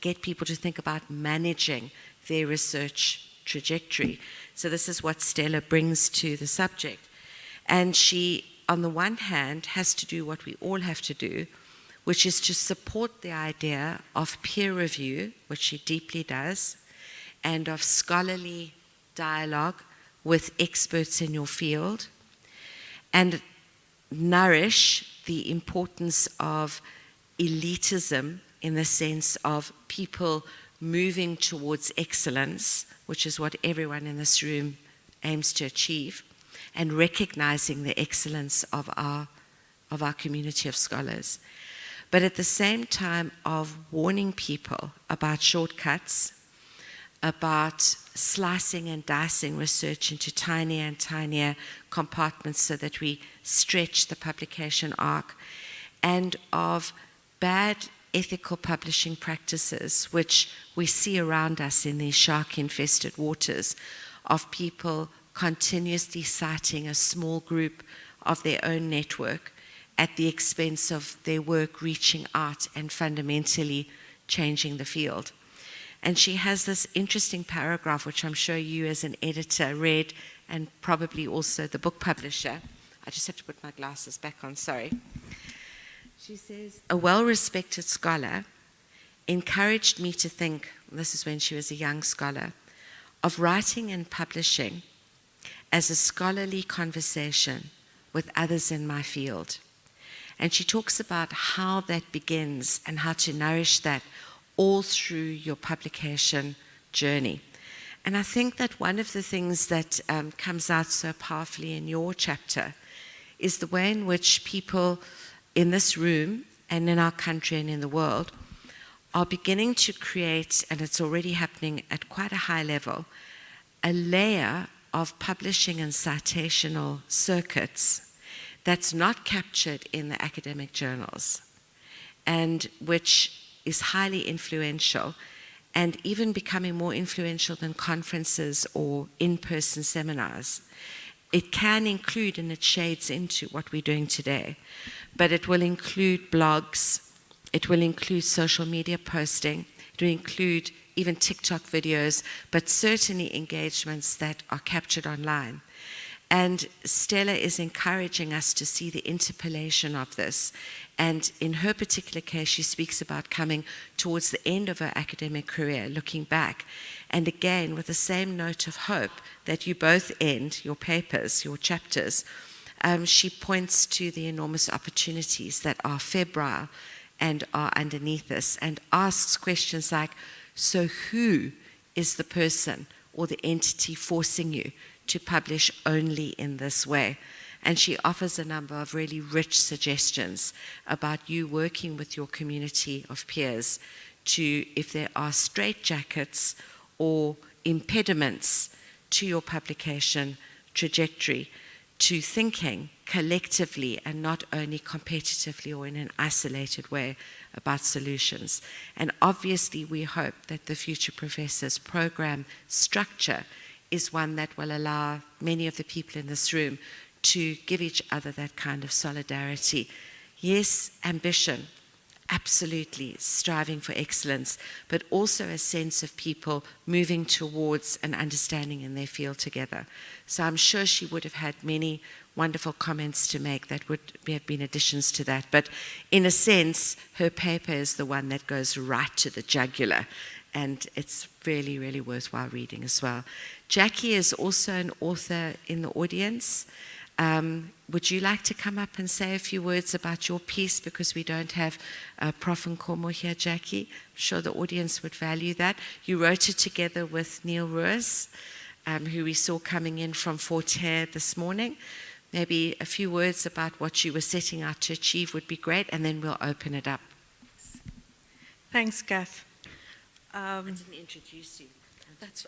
get people to think about managing their research trajectory. So this is what Stella brings to the subject. And she, on the one hand, has to do what we all have to do, which is to support the idea of peer review, which she deeply does, and of scholarly dialogue with experts in your field, and nourish the importance of elitism in the sense of people moving towards excellence, which is what everyone in this room aims to achieve, and recognizing the excellence of our community of scholars. But at the same time of warning people about shortcuts, about slicing and dicing research into tinier and tinier compartments so that we stretch the publication arc, and of bad ethical publishing practices, which we see around us in these shark-infested waters, of people continuously citing a small group of their own network at the expense of their work reaching out and fundamentally changing the field. And she has this interesting paragraph, which I'm sure you as an editor read, and probably also the book publisher. I just have to put my glasses back on, sorry. She says, a well-respected scholar encouraged me to think, this is when she was a young scholar, of writing and publishing as a scholarly conversation with others in my field. And she talks about how that begins and how to nourish that all through your publication journey. And I think that one of the things that comes out so powerfully in your chapter is the way in which people in this room and in our country and in the world are beginning to create, and it's already happening at quite a high level, a layer of publishing and citational circuits that's not captured in the academic journals, and which is highly influential, and even becoming more influential than conferences or in-person seminars. It can include, and it shades into what we're doing today, but it will include blogs, it will include social media posting, it will include even TikTok videos, but certainly engagements that are captured online. And Stella is encouraging us to see the interpolation of this. And in her particular case, she speaks about coming towards the end of her academic career, looking back. And again, with the same note of hope that you both end your papers, your chapters, she points to the enormous opportunities that are febrile and are underneath us, and asks questions like, so who is the person or the entity forcing you to publish only in this way? And she offers a number of really rich suggestions about you working with your community of peers to, if there are straitjackets or impediments to your publication trajectory, to thinking collectively and not only competitively or in an isolated way about solutions. And obviously we hope that the Future Professors program structure is one that will allow many of the people in this room to give each other that kind of solidarity. Yes, ambition, absolutely, striving for excellence, but also a sense of people moving towards an understanding in their field together. So I'm sure she would have had many wonderful comments to make that would have been additions to that. But in a sense, her paper is the one that goes right to the jugular, and it's really, really worthwhile reading as well. Jackie is also an author in the audience. Would you like to come up and say a few words about your piece, because we don't have Prof and Nkomo here, Jackie? I'm sure the audience would value that. You wrote it together with Neil Ruiz, who we saw coming in from Fort Hare this morning. Maybe a few words about what you were setting out to achieve would be great, and then we'll open it up. Thanks, Kath. I didn't introduce you.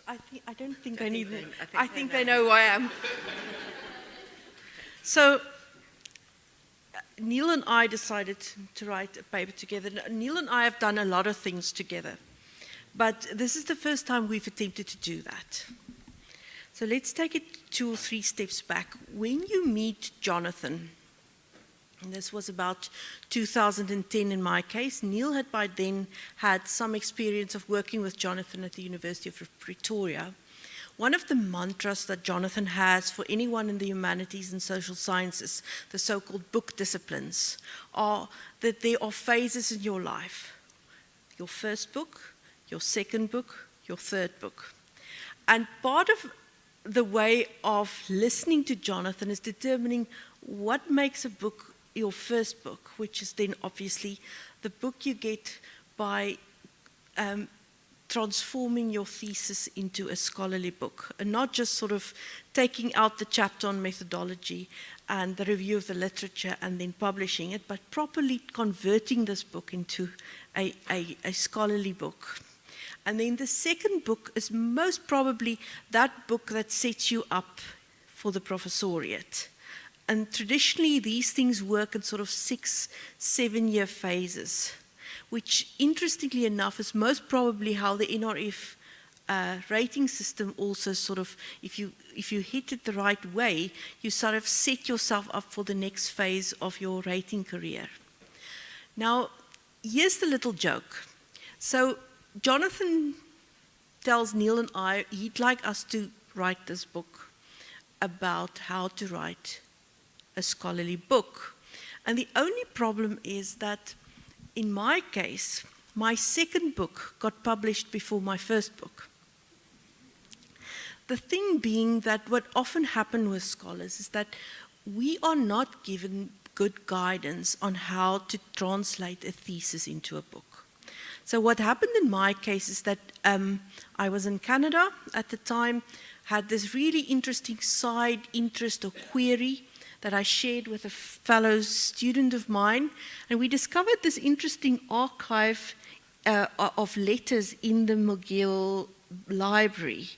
I don't think I need. I think they know who I am. So, Neil and I decided to write a paper together. Neil and I have done a lot of things together, but this is the first time we've attempted to do that. So let's take it 2 or 3 steps back. When you meet Jonathan, and this was about 2010 in my case, Neil had by then had some experience of working with Jonathan at the University of Pretoria. One of the mantras that Jonathan has for anyone in the humanities and social sciences, the so-called book disciplines, are that there are phases in your life. Your first book, your second book, your third book. And part of the way of listening to Jonathan is determining what makes a book your first book, which is then obviously the book you get by transforming your thesis into a scholarly book, and not just sort of taking out the chapter on methodology and the review of the literature and then publishing it, but properly converting this book into a scholarly book. And then the second book is most probably that book that sets you up for the professoriate. And traditionally, these things work in sort of 6-7 year phases, which interestingly enough is most probably how the NRF rating system also sort of, if you hit it the right way, you sort of set yourself up for the next phase of your rating career. Now, here's the little joke. So Jonathan tells Neil and I he'd like us to write this book about how to write a scholarly book. And the only problem is that in my case, my second book got published before my first book. The thing being that what often happens with scholars is that we are not given good guidance on how to translate a thesis into a book. So what happened in my case is that I was in Canada at the time, had this really interesting side interest or query that I shared with a fellow student of mine, and we discovered this interesting archive of letters in the McGill library,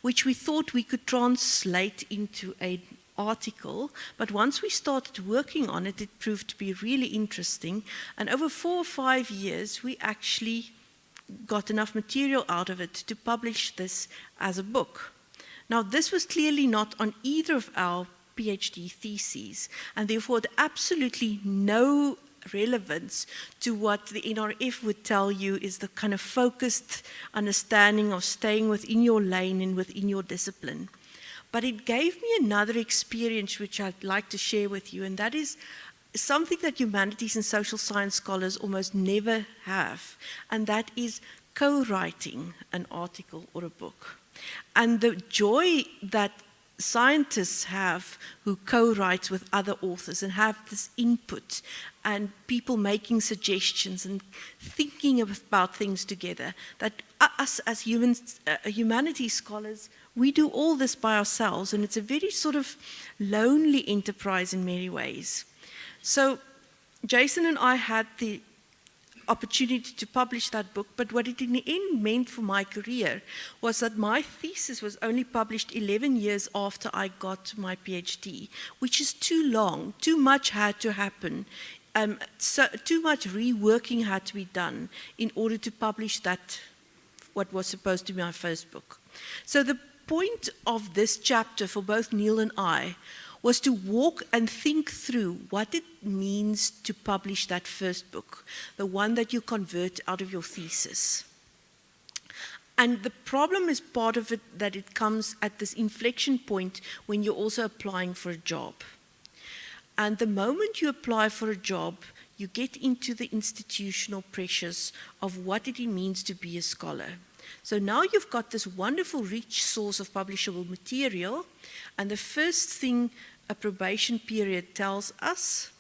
which we thought we could translate into an article, but once we started working on it, it proved to be really interesting, and over 4 or 5 years, we actually got enough material out of it to publish this as a book. Now, this was clearly not on either of our PhD theses, and therefore had absolutely no relevance to what the NRF would tell you is the kind of focused understanding of staying within your lane and within your discipline. But it gave me another experience which I'd like to share with you, and that is something that humanities and social science scholars almost never have, and that is co-writing an article or a book. And the joy that scientists have who co-write with other authors and have this input and people making suggestions and thinking about things together, that us as humanities scholars, we do all this by ourselves, and it's a very sort of lonely enterprise in many ways. So Jason and I had the opportunity to publish that book, but what it in the end meant for my career was that my thesis was only published 11 years after I got my PhD, which is too long. Too much had to happen. So too much reworking had to be done in order to publish that, what was supposed to be my first book. So the point of this chapter for both Neil and I was to walk and think through what it means to publish that first book, the one that you convert out of your thesis. And the problem is part of it that it comes at this inflection point when you're also applying for a job. And the moment you apply for a job, you get into the institutional pressures of what it means to be a scholar. So now you've got this wonderful rich source of publishable material, and the first thing a probation period tells us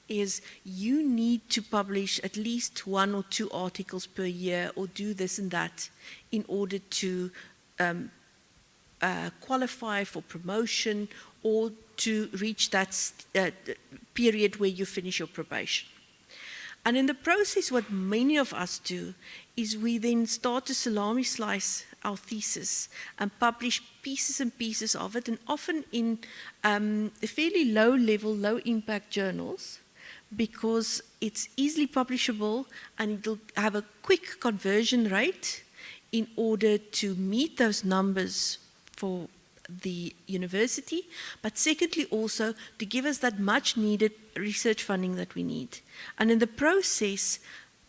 is you need to publish at least 1 or 2 articles per year or do this and that in order to qualify for promotion or to reach that period where you finish your probation. And in the process, what many of us do is we then start to salami slice our thesis and publish pieces and pieces of it, and often in fairly low-level, low-impact journals, because it's easily publishable and it'll have a quick conversion rate in order to meet those numbers for the university, but secondly also to give us that much needed research funding that we need. And in the process,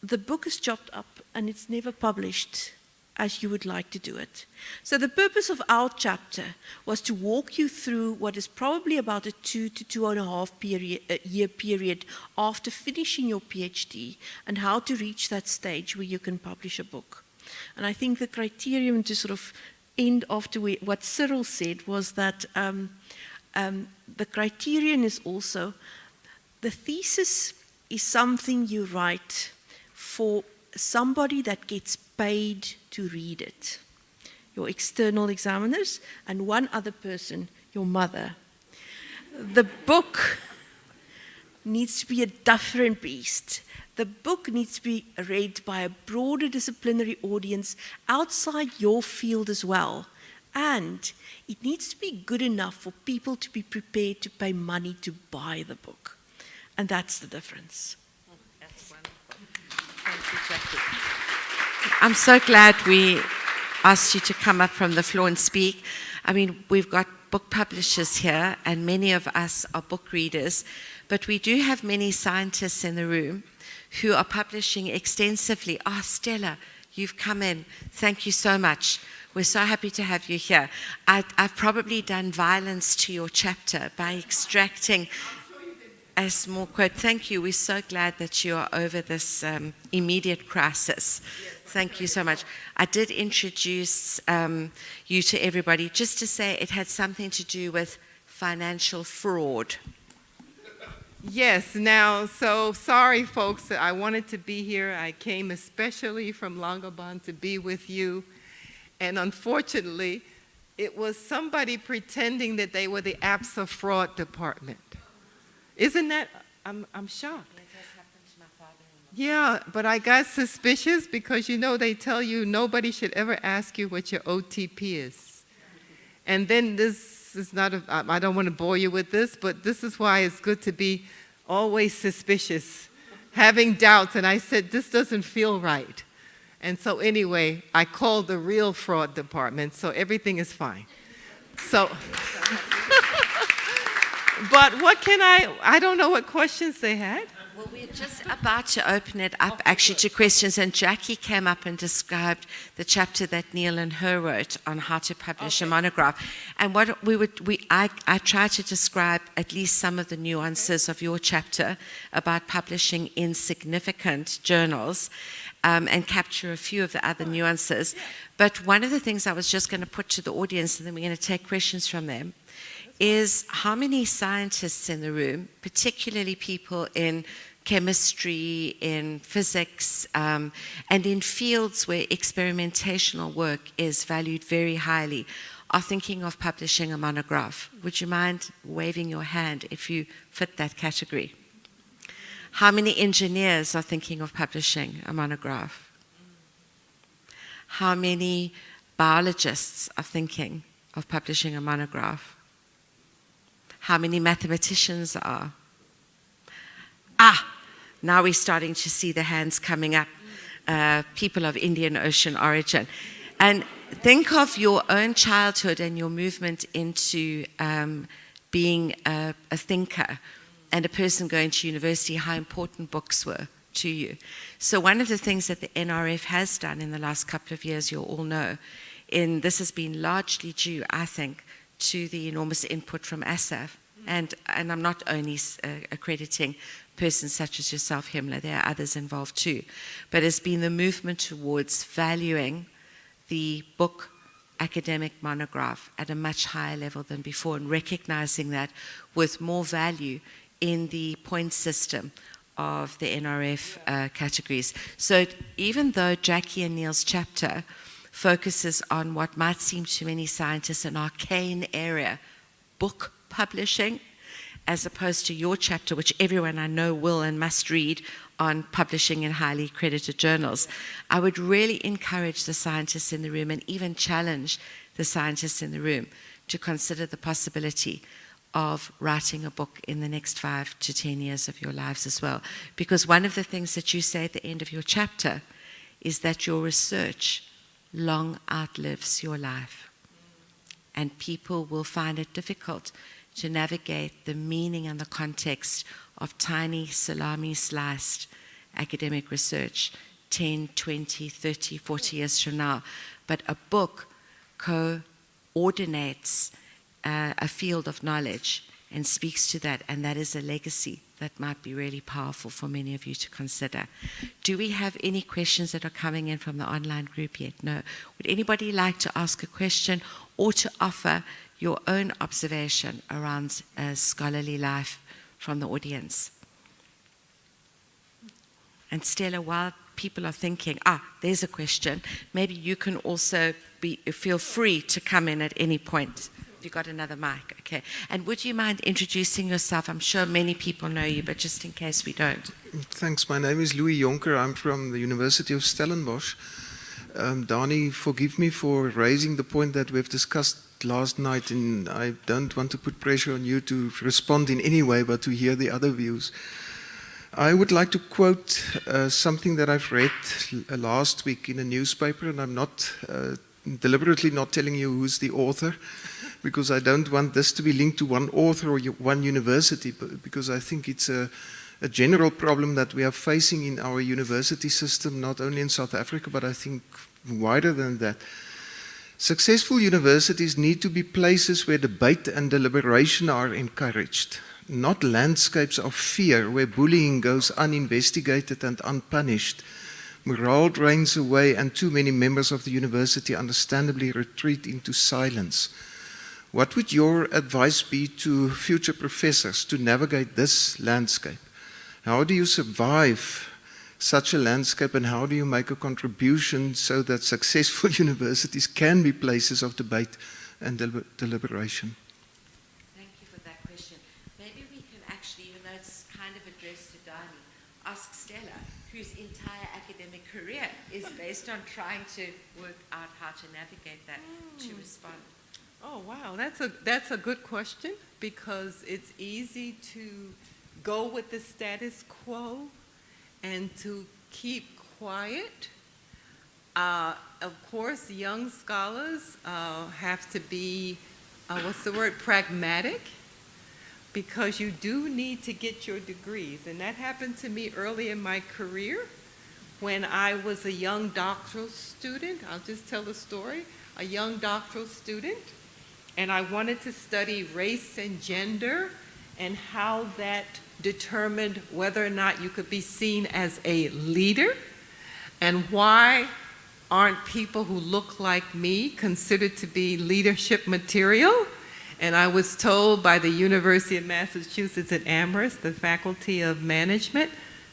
the book is chopped up and it's never published as you would like to do it. So the purpose of our chapter was to walk you through what is probably about a 2 to 2.5 year period after finishing your PhD and how to reach that stage where you can publish a book. And I think the criterion to sort of end after what Cyril said was that the criterion is also the thesis is something you write for somebody that gets paid to read it. Your external examiners and one other person, your mother. The book needs to be a different beast. The book needs to be read by a broader disciplinary audience outside your field as well. And it needs to be good enough for people to be prepared to pay money to buy the book. And that's the difference. That's wonderful. Thank you, Jackie. I'm so glad we asked you to come up from the floor and speak. I mean, we've got book publishers here, and many of us are book readers, but we do have many scientists in the room who are publishing extensively. Oh, Stella, you've come in. Thank you so much. We're so happy to have you here. I've probably done violence to your chapter by extracting a small quote. Thank you. We're so glad that you are over this immediate crisis. Thank you so much. I did introduce you to everybody just to say it had something to do with financial fraud. Yes, now, so sorry folks, I wanted to be here. I came especially from Langebaan to be with you. And unfortunately, it was somebody pretending that they were the APSA fraud department. Isn't that, I'm shocked. Yeah, but I got suspicious because, you know, they tell you nobody should ever ask you what your OTP is. And then this is not, I don't want to bore you with this, but this is why it's good to be always suspicious, having doubts. And I said, this doesn't feel right. And so anyway, I called the real fraud department, so everything is fine. So, but what can I don't know what questions they had. Well, we're just about to open it up actually to questions, and Jackie came up and described the chapter that Neil and her wrote on how to publish a monograph. And what I tried to describe at least some of the nuances of your chapter about publishing in significant journals, and capture a few of the other nuances. But one of the things I was just going to put to the audience, and then we're going to take questions from them, is how many scientists in the room, particularly people in chemistry, in physics, and in fields where experimentational work is valued very highly, are thinking of publishing a monograph? Would you mind waving your hand if you fit that category? How many engineers are thinking of publishing a monograph? How many biologists are thinking of publishing a monograph? How many mathematicians are? Now we're starting to see the hands coming up. People of Indian Ocean origin. And think of your own childhood and your movement into being a thinker and a person going to university, how important books were to you. So one of the things that the NRF has done in the last couple of years, you'll all know, this has been largely due, I think, to the enormous input from ASAF. And I'm not only accrediting persons such as yourself, Himla, there are others involved too. But it's been the movement towards valuing the book academic monograph at a much higher level than before, and recognizing that with more value in the point system of the NRF categories. So even though Jackie and Neil's chapter focuses on what might seem to many scientists an arcane area, book publishing, as opposed to your chapter, which everyone I know will and must read, on publishing in highly accredited journals, I would really encourage the scientists in the room and even challenge the scientists in the room to consider the possibility of writing a book in the next 5 to 10 years of your lives as well. Because one of the things that you say at the end of your chapter is that your research long outlives your life. And people will find it difficult to navigate the meaning and the context of tiny salami-sliced academic research 10, 20, 30, 40 years from now. But a book coordinates a field of knowledge and speaks to that, and that is a legacy that might be really powerful for many of you to consider. Do we have any questions that are coming in from the online group yet? No. Would anybody like to ask a question or to offer your own observation around scholarly life from the audience? And Stella, while people are thinking, there's a question, maybe you can also feel free to come in at any point. You've got another mic, okay. And would you mind introducing yourself? I'm sure many people know you, but just in case we don't. Thanks. My name is Louis Jonker. I'm from the University of Stellenbosch. Danie, forgive me for raising the point that we've discussed last night, and I don't want to put pressure on you to respond in any way, but to hear the other views. I would like to quote something that I've read last week in a newspaper, and I'm not deliberately not telling you who's the author, because I don't want this to be linked to one author or one university, because I think it's a general problem that we are facing in our university system, not only in South Africa, but I think wider than that. Successful universities need to be places where debate and deliberation are encouraged, not landscapes of fear where bullying goes uninvestigated and unpunished, morale drains away, and too many members of the university understandably retreat into silence. What would your advice be to future professors to navigate this landscape? How do you survive such a landscape, and how do you make a contribution so that successful universities can be places of debate and deliberation? Thank you for that question. Maybe we can actually, even though it's kind of addressed to Danie, ask Stella, whose entire academic career is based on trying to work out how to navigate that, to respond. Oh, wow, that's a good question, because it's easy to go with the status quo and to keep quiet. Of course, young scholars have to be, pragmatic, because you do need to get your degrees. And that happened to me early in my career when I was a young doctoral student. I'll just tell a story. A young doctoral student, and I wanted to study race and gender and how that determined whether or not you could be seen as a leader, and why aren't people who look like me considered to be leadership material. And I was told by the University of Massachusetts at Amherst, the Faculty of Management,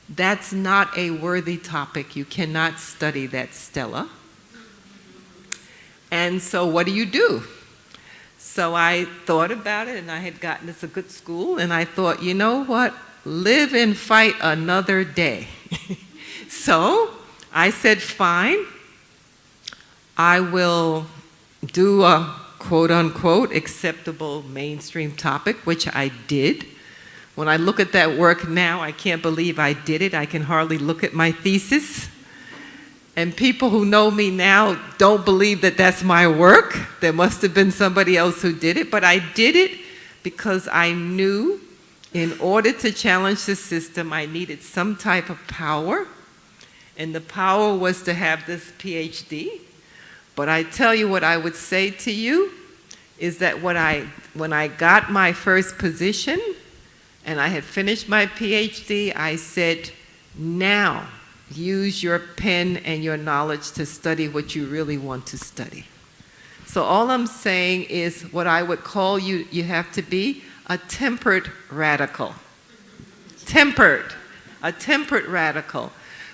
that's not a worthy topic. You cannot study that, Stella. And so what do? So I thought about it, and I had gotten, it's a good school, and I thought, you know what? Live and fight another day. So I said, fine, I will do a quote-unquote acceptable mainstream topic, which I did. When I look at that work now, I can't believe I did it. I can hardly look at my thesis. And people who know me now don't believe that that's my work. There must have been somebody else who did it. But I did it because I knew in order to challenge the system, I needed some type of power. And the power was to have this PhD. But I tell you what I would say to you is that when I got my first position and I had finished my PhD, I said, now, use your pen and your knowledge to study what you really want to study. So all I'm saying is what I would call you have to be a tempered radical. A tempered radical.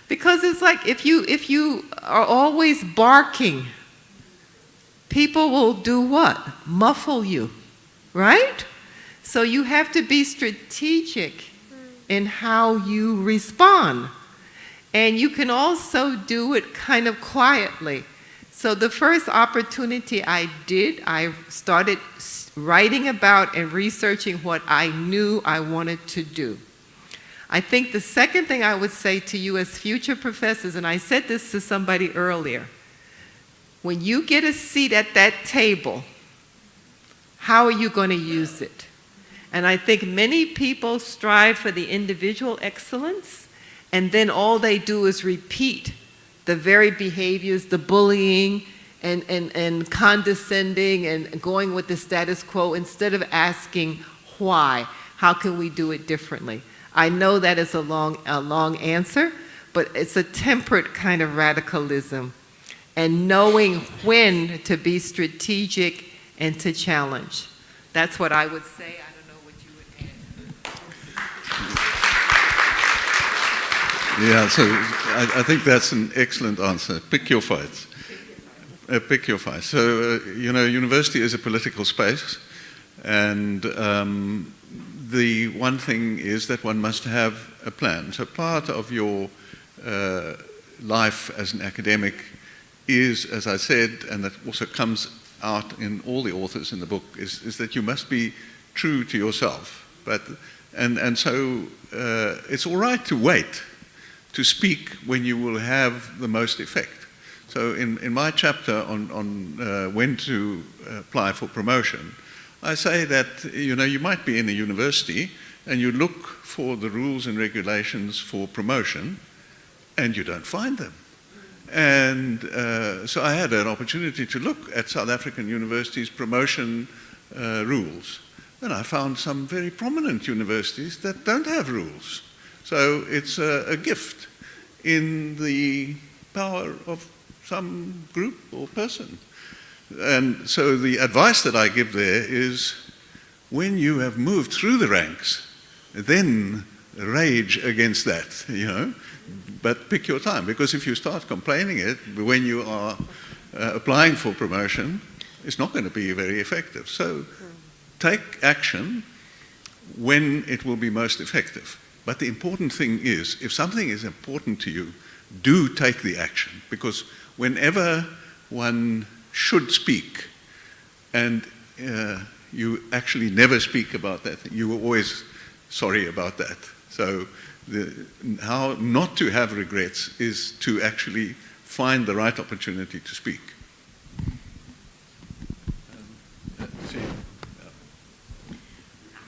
Because it's like if you are always barking, people will do what? Muffle you, right? So you have to be strategic in how you respond. And you can also do it kind of quietly. So the first opportunity I started writing about and researching what I knew I wanted to do. I think the second thing I would say to you as future professors, and I said this to somebody earlier, when you get a seat at that table, how are you going to use it? And I think many people strive for the individual excellence, and then all they do is repeat the very behaviors, the bullying and condescending and going with the status quo instead of asking why. How can we do it differently? I know that is a long answer, but it's a temperate kind of radicalism, and knowing when to be strategic and to challenge. That's what I would say. I don't know what you would add. Yeah, so I think that's an excellent answer. Pick your fights. Pick your fights. So, university is a political space, and the one thing is that one must have a plan. So part of your life as an academic is, as I said, and that also comes out in all the authors in the book, is that you must be true to yourself. And so it's all right to wait to speak when you will have the most effect. So in my chapter on when to apply for promotion, I say that you might be in a university and you look for the rules and regulations for promotion and you don't find them. And so I had an opportunity to look at South African universities' promotion rules. And I found some very prominent universities that don't have rules. So it's a gift in the power of some group or person. And so the advice that I give there is, when you have moved through the ranks, then rage against that, But pick your time, because if you start complaining it when you are applying for promotion, it's not going to be very effective. So take action when it will be most effective. But the important thing is, if something is important to you, do take the action, because whenever one should speak and you actually never speak about that, you are always sorry about that. So how not to have regrets is to actually find the right opportunity to speak.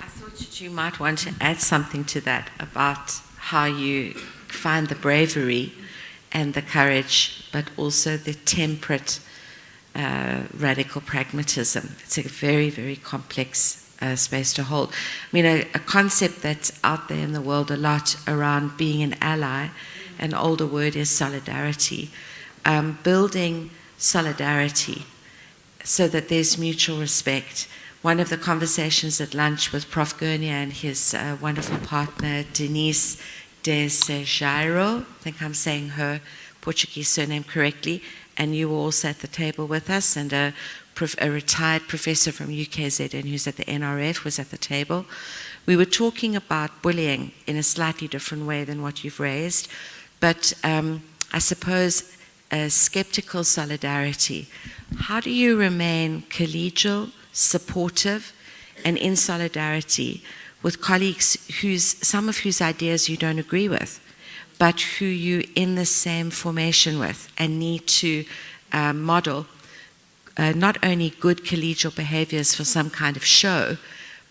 I thought that you might want to add something to that about how you find the bravery and the courage, but also the temperate radical pragmatism. It's a very, very complex space to hold. I mean, a concept that's out there in the world a lot around being an ally, an older word is solidarity. Building solidarity so that there's mutual respect. One of the conversations at lunch with Prof. Gurnia and his wonderful partner, Denise de Sejairo, I think I'm saying her Portuguese surname correctly, and you were also at the table with us, and a retired professor from UKZN who's at the NRF was at the table. We were talking about bullying in a slightly different way than what you've raised, but I suppose skeptical solidarity. How do you remain collegial, supportive, and in solidarity with colleagues some of whose ideas you don't agree with, but who you're in the same formation with and need to model not only good collegial behaviors for some kind of show,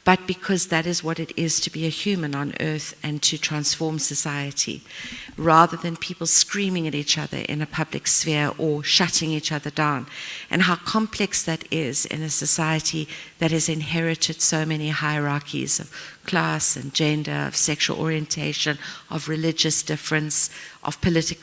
but because that is what it is to be a human on earth and to transform society, rather than people screaming at each other in a public sphere or shutting each other down. And how complex that is in a society that has inherited so many hierarchies of class and gender, of sexual orientation, of religious difference, of party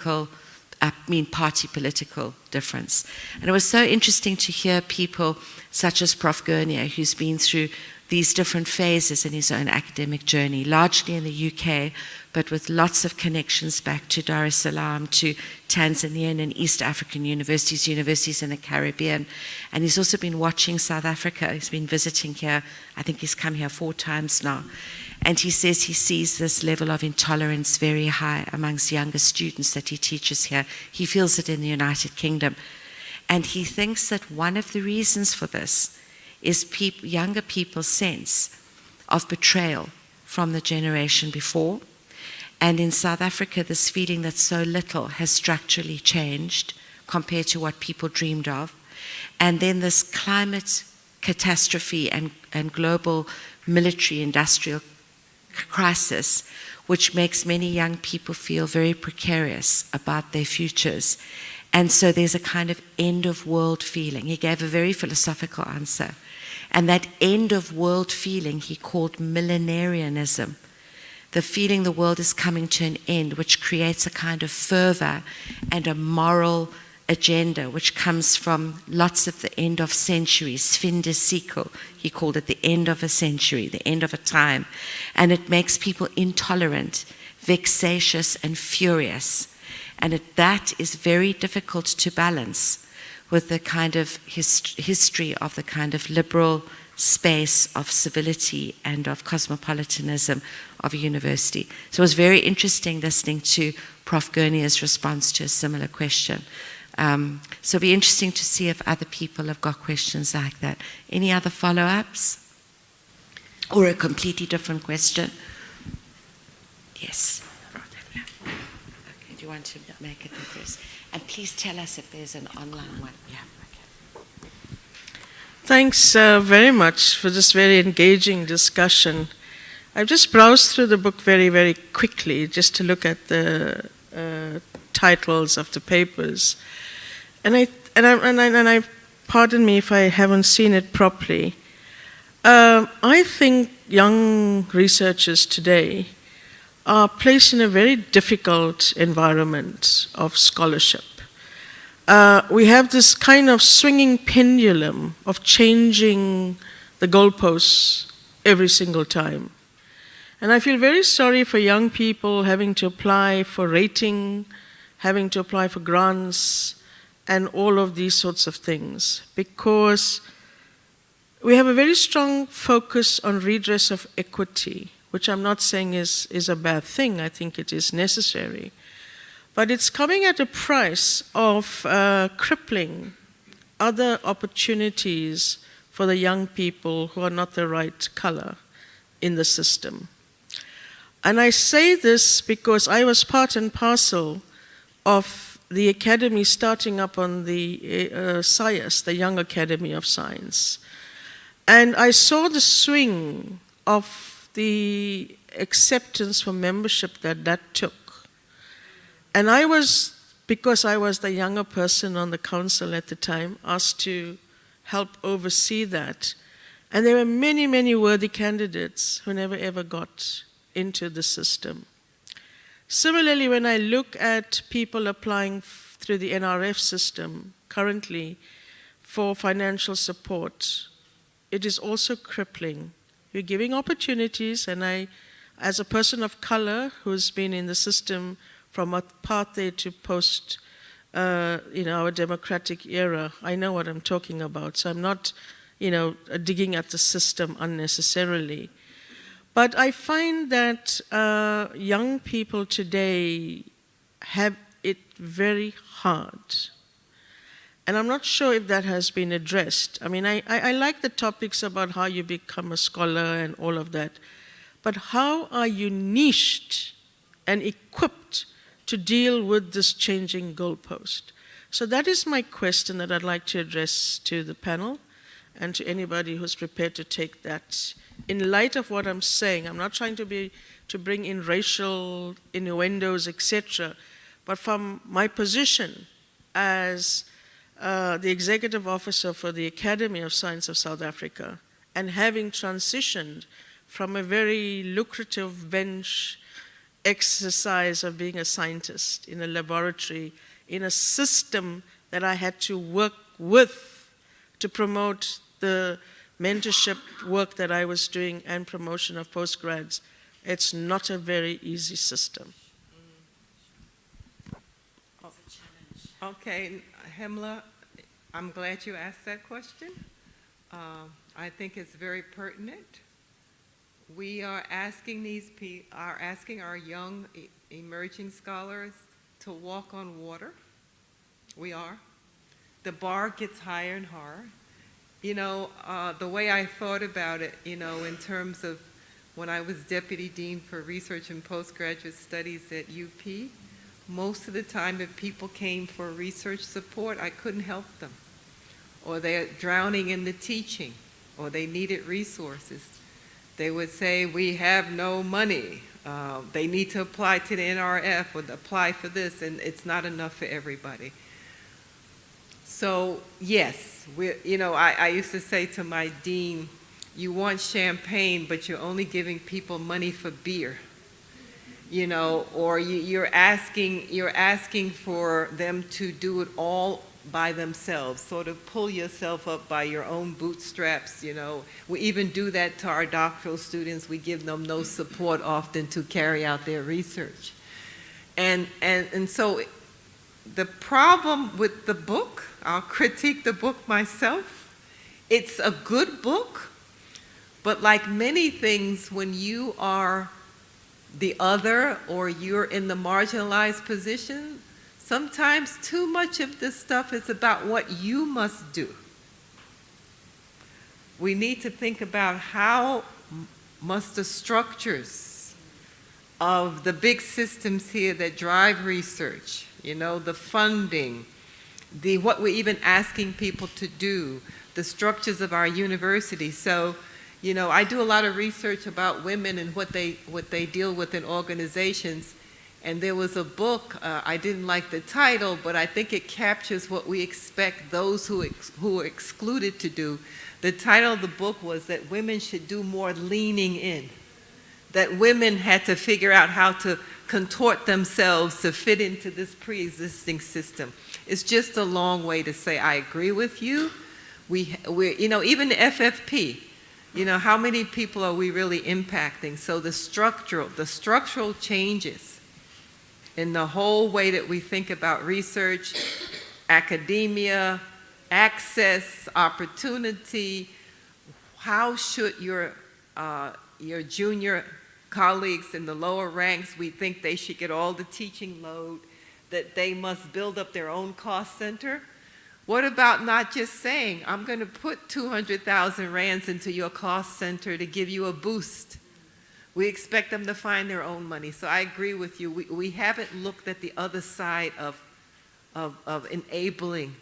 political difference. And it was so interesting to hear people such as Prof. Gurnia, who's been through these different phases in his own academic journey, largely in the UK, but with lots of connections back to Dar es Salaam, to Tanzanian and East African universities in the Caribbean. And he's also been watching South Africa. He's been visiting here. I think he's come here 4 times now. And he says he sees this level of intolerance very high amongst younger students that he teaches here. He feels it in the United Kingdom. And he thinks that one of the reasons for this is younger people's sense of betrayal from the generation before. And in South Africa, this feeling that so little has structurally changed compared to what people dreamed of. And then this climate catastrophe and global military industrial crisis, which makes many young people feel very precarious about their futures. And so there's a kind of end of world feeling. He gave a very philosophical answer. And that end of world feeling he called millenarianism. the feeling the world is coming to an end, which creates a kind of fervor and a moral agenda, which comes from lots of the end of centuries, fin de siècle, he called it the end of a century, the end of a time. And it makes people intolerant, vexatious, and furious. And that is very difficult to balance with the kind of history of the kind of liberal space of civility and of cosmopolitanism of a university. So it was very interesting listening to Prof. Gurnier's response to a similar question. So it'll be interesting to see if other people have got questions like that. Any other follow-ups? Or a completely different question? Yes. Okay, do you want to make it first? And please tell us if there's an online one. Yeah. Okay. Thanks very much for this very engaging discussion. I've just browsed through the book very, very quickly just to look at the titles of the papers. And I pardon me if I haven't seen it properly. I think young researchers today are placed in a very difficult environment of scholarship. We have this kind of swinging pendulum of changing the goalposts every single time. And I feel very sorry for young people having to apply for rating, having to apply for grants, and all of these sorts of things, because we have a very strong focus on redress of equity, which I'm not saying is a bad thing. I think it is necessary. But it's coming at a price of crippling other opportunities for the young people who are not the right color in the system. And I say this because I was part and parcel of the academy starting up on the SciAS, the Young Academy of Science. And I saw the swing of the acceptance for membership that took. And I was, because I was the younger person on the council at the time, asked to help oversee that. And there were many, many worthy candidates who never ever got into the system. Similarly, when I look at people applying through the NRF system currently for financial support, it is also crippling. You're giving opportunities, and I, as a person of color who's been in the system from apartheid to post, our democratic era, I know what I'm talking about. So I'm not, digging at the system unnecessarily. But I find that young people today have it very hard. And I'm not sure if that has been addressed. I mean, I like the topics about how you become a scholar and all of that. But how are you niched and equipped to deal with this changing goalpost? So that is my question that I'd like to address to the panel and to anybody who's prepared to take that. In light of what I'm saying, I'm not trying to bring in racial innuendos, etc., but from my position as the executive officer for the Academy of Science of South Africa, and having transitioned from a very lucrative bench exercise of being a scientist in a laboratory, in a system that I had to work with to promote the mentorship work that I was doing and promotion of postgrads. It's not a very easy system. Okay, Hemla, I'm glad you asked that question. I think it's very pertinent. We are asking our young emerging scholars to walk on water. We are. The bar gets higher and higher. The way I thought about it, in terms of when I was Deputy Dean for Research and Postgraduate Studies at UP, most of the time if people came for research support, I couldn't help them. Or they're drowning in the teaching, or they needed resources. They would say, we have no money. They need to apply to the NRF or apply for this, and it's not enough for everybody. So yes, I used to say to my dean, you want champagne, but you're only giving people money for beer. you know, or you're asking for them to do it all by themselves, sort of pull yourself up by your own bootstraps, you know. We even do that to our doctoral students. We give them no support often to carry out their research. And so the problem with the book, I'll critique the book myself. It's a good book, but like many things, when you are the other or you're in the marginalized position, sometimes too much of this stuff is about what you must do. We need to think about how must the structures of the big systems here that drive research, you know, the funding, what we're even asking people to do, the structures of our university. So, you know, I do a lot of research about women and what they deal with in organizations. And there was a book, I didn't like the title, but I think it captures what we expect those who are excluded to do. The title of the book was that women should do more leaning in. That women had to figure out how to contort themselves to fit into this pre-existing system. It's just a long way to say, I agree with you. We're, you know, even the FFP, you know, how many people are we really impacting? So the structural changes in the whole way that we think about research, academia, access, opportunity. How should your junior colleagues in the lower ranks, we think they should get all the teaching load, that they must build up their own cost center? What about not just saying, I'm going to put 200,000 rands into your cost center to give you a boost? We expect them to find their own money. So I agree with you. We haven't looked at the other side of enabling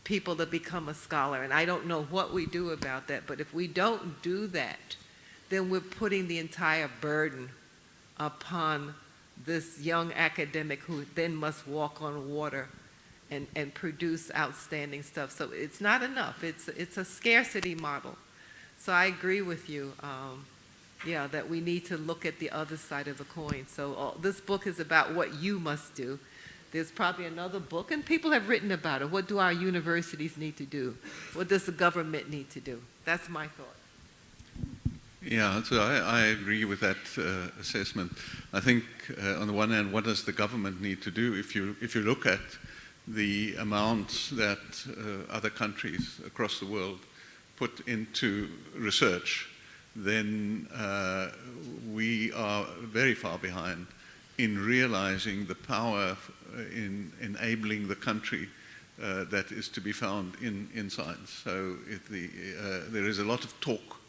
people to become a scholar. And I don't know what we do about that. But if we don't do that, then we're putting the entire burden upon this young academic who then must walk on water and produce outstanding stuff. So it's not enough. It's a scarcity model. So I agree with you. Yeah, that we need to look at the other side of the coin. So this book is about what you must do. There's probably another book, and people have written about it. What do our universities need to do? What does the government need to do? That's my thought. Yeah, so I agree with that assessment. I think on the one hand, what does the government need to do? If you look at the amounts that other countries across the world put into research, then we are very far behind in realizing the power in enabling the country that is to be found in science. So there is a lot of talk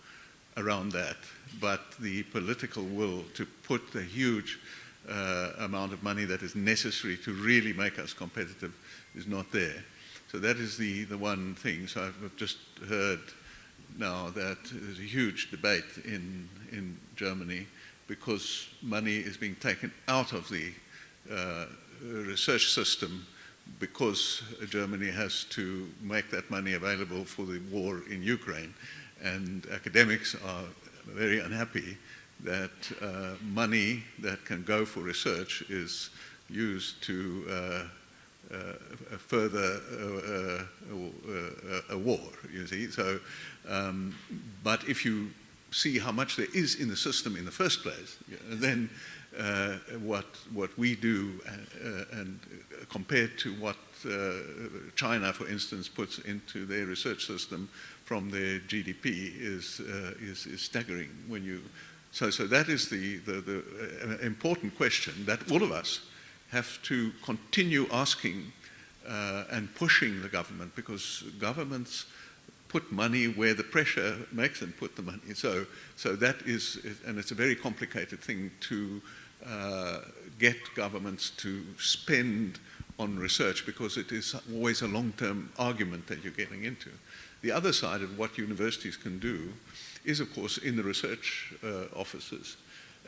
around that, but the political will to put the huge amount of money that is necessary to really make us competitive is not there. So that is the one thing. So I've just heard now that there's a huge debate in Germany because money is being taken out of the research system because Germany has to make that money available for the war in Ukraine. And academics are very unhappy that money that can go for research is used to further a war, you see. So, but if you see how much there is in the system in the first place, then what we do and compared to what China, for instance, puts into their research system from their GDP is staggering. When you so that is the important question that all of us have to continue asking and pushing the government, because governments put money where the pressure makes them put the money. So that is, and it's a very complicated thing to get governments to spend on research, because it is always a long-term argument that you're getting into. The other side of what universities can do is, of course, in the research offices.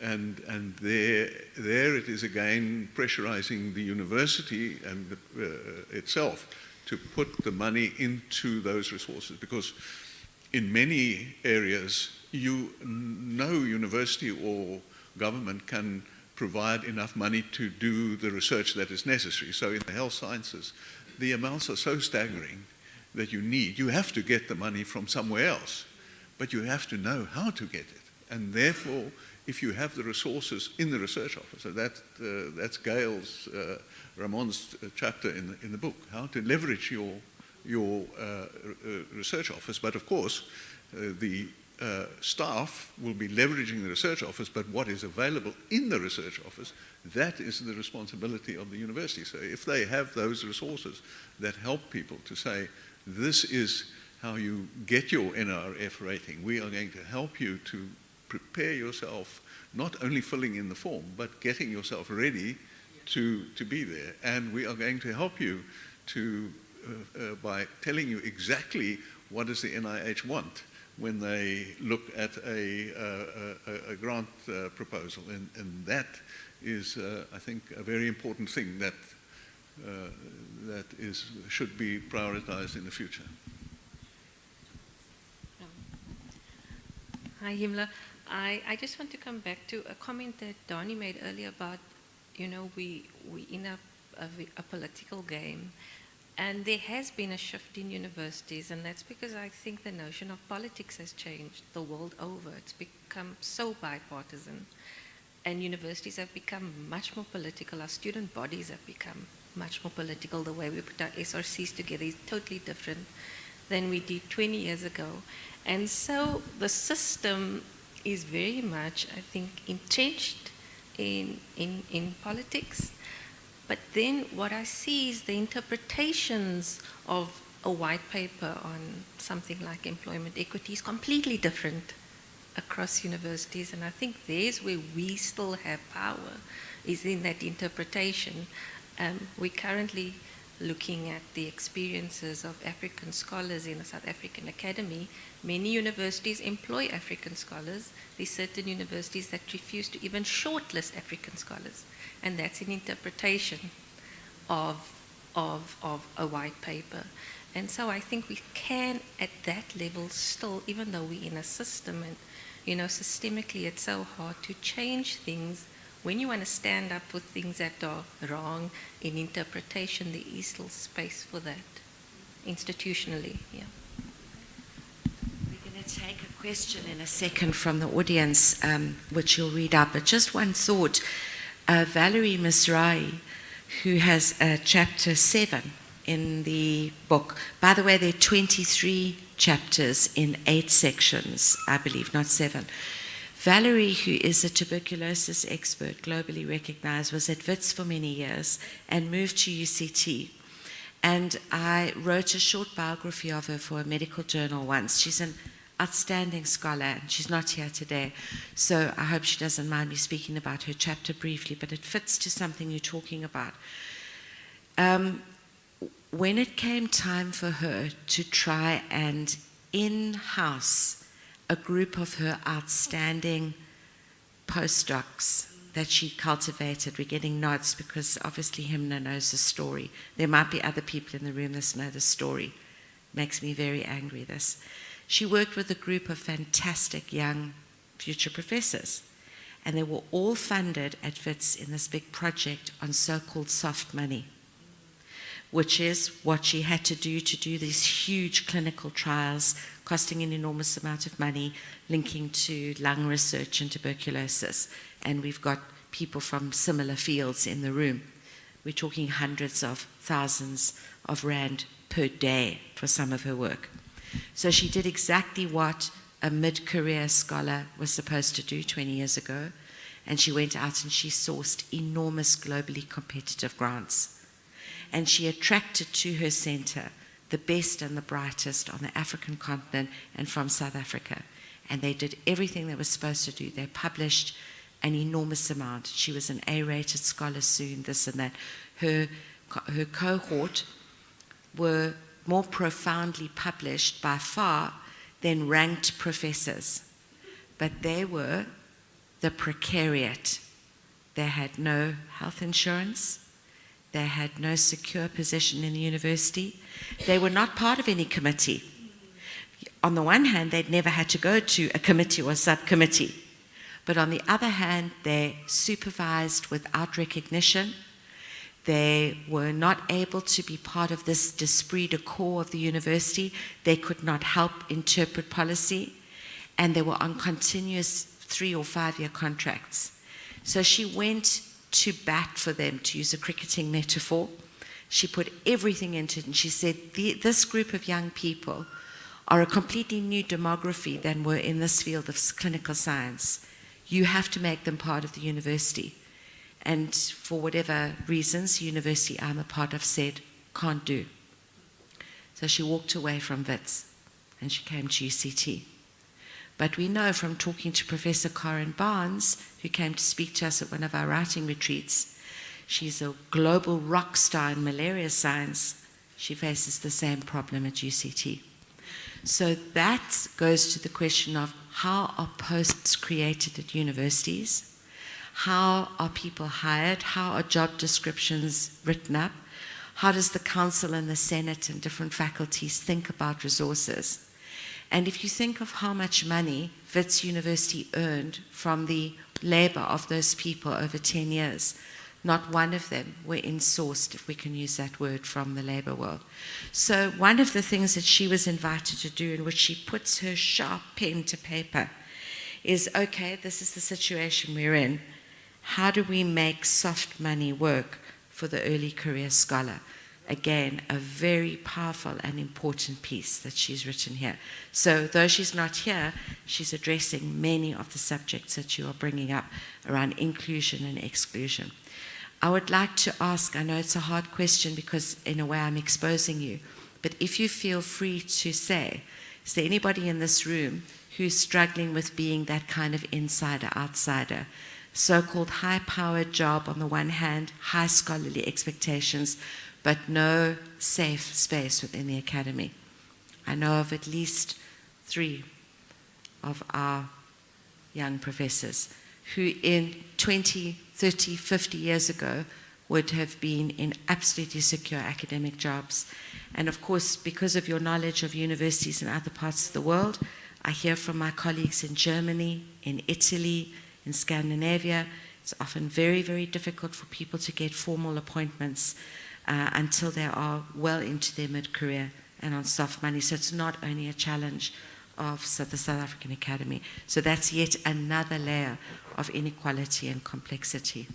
And there it is again pressurizing the university and itself to put the money into those resources, because in many areas no university or government can provide enough money to do the research that is necessary. So in the health sciences, the amounts are so staggering that you have to get the money from somewhere else, but you have to know how to get it. And therefore, if you have the resources in the research office, so that's Gail's, Ramon's chapter in the book, how to leverage your research office. But of course, the staff will be leveraging the research office, but what is available in the research office, that is the responsibility of the university. So if they have those resources that help people to say, this is how you get your NRF rating, we are going to help you to prepare yourself, not only filling in the form, but getting yourself ready to be there. And we are going to help you to, by telling you exactly what does the NIH want when they look at a grant proposal. And that is, I think, a very important thing that should be prioritized in the future. Hi, Himla. I just want to come back to a comment that Danie made earlier about, we in a political game. And there has been a shift in universities, and that's because I think the notion of politics has changed the world over. It's become so bipartisan, and universities have become much more political. Our student bodies have become much more political. The way we put our SRCs together is totally different than we did 20 years ago. And so the system is very much, I think, entrenched in politics. But then what I see is the interpretations of a white paper on something like employment equity is completely different across universities. And I think there's where we still have power, is in that interpretation. We're currently looking at the experiences of African scholars in the South African Academy. Many universities employ African scholars. There's certain universities that refuse to even shortlist African scholars. And that's an interpretation of a white paper. And so I think we can, at that level, still, even though we're in a system, and systemically it's so hard to change things. When you want to stand up for things that are wrong in interpretation, there is still space for that, institutionally. Yeah. We're going to take a question in a second from the audience, which you'll read out. But just one thought. Valerie Misrai, who has chapter 7 in the book. By the way, there are 23 chapters in 8 sections, I believe, not 7. Valerie, who is a tuberculosis expert, globally recognized, was at Wits for many years and moved to UCT. And I wrote a short biography of her for a medical journal once. She's an outstanding scholar, and she's not here today, so I hope she doesn't mind me speaking about her chapter briefly, but it fits to something you're talking about. When it came time for her to try and in-house a group of her outstanding postdocs that she cultivated, we're getting nods because obviously Himna knows the story. There might be other people in the room that know the story. Makes me very angry, this. She worked with a group of fantastic young future professors, and they were all funded at Wits in this big project on so-called soft money, which is what she had to do these huge clinical trials, costing an enormous amount of money, linking to lung research and tuberculosis. And we've got people from similar fields in the room. We're talking hundreds of thousands of rand per day for some of her work. So she did exactly what a mid-career scholar was supposed to do 20 years ago, and she went out and she sourced enormous globally competitive grants. And she attracted to her center the best and the brightest on the African continent and from South Africa. And they did everything they were supposed to do. They published an enormous amount. She was an A-rated scholar soon, this and that. Her cohort were more profoundly published by far than ranked professors. But they were the precariat. They had no health insurance. They had no secure position in the university. They were not part of any committee. On the one hand, they'd never had to go to a committee or subcommittee. But on the other hand, they supervised without recognition. They were not able to be part of this esprit de corps of the university. They could not help interpret policy, and they were on continuous 3 or 5 year contracts. So she went to bat for them, to use a cricketing metaphor. She put everything into it, and she said, this group of young people are a completely new demography than were in this field of clinical science. You have to make them part of the university. And for whatever reasons, the university I'm a part of said, can't do. So she walked away from WITS, and she came to UCT. But we know from talking to Professor Karen Barnes, who came to speak to us at one of our writing retreats, she's a global rock star in malaria science. She faces the same problem at UCT. So that goes to the question of how are posts created at universities? How are people hired? How are job descriptions written up? How does the council and the Senate and different faculties think about resources? And if you think of how much money Wits University earned from the labor of those people over 10 years, not one of them were insourced, if we can use that word, from the labor world. So one of the things that she was invited to do, in which she puts her sharp pen to paper, is, okay, this is the situation we're in. How do we make soft money work for the early career scholar? Again, a very powerful and important piece that she's written here. So though she's not here, she's addressing many of the subjects that you are bringing up around inclusion and exclusion. I would like to ask, I know it's a hard question because in a way I'm exposing you, but if you feel free to say, is there anybody in this room who's struggling with being that kind of insider-outsider? So-called high-powered job on the one hand, high scholarly expectations, but no safe space within the academy. I know of at least 3 of our young professors who in 20, 30, 50 years ago would have been in absolutely secure academic jobs. And of course, because of your knowledge of universities in other parts of the world, I hear from my colleagues in Germany, in Italy, in Scandinavia, it's often very, very difficult for people to get formal appointments until they are well into their mid-career and on soft money. So it's not only a challenge of the South African Academy. So that's yet another layer of inequality and complexity.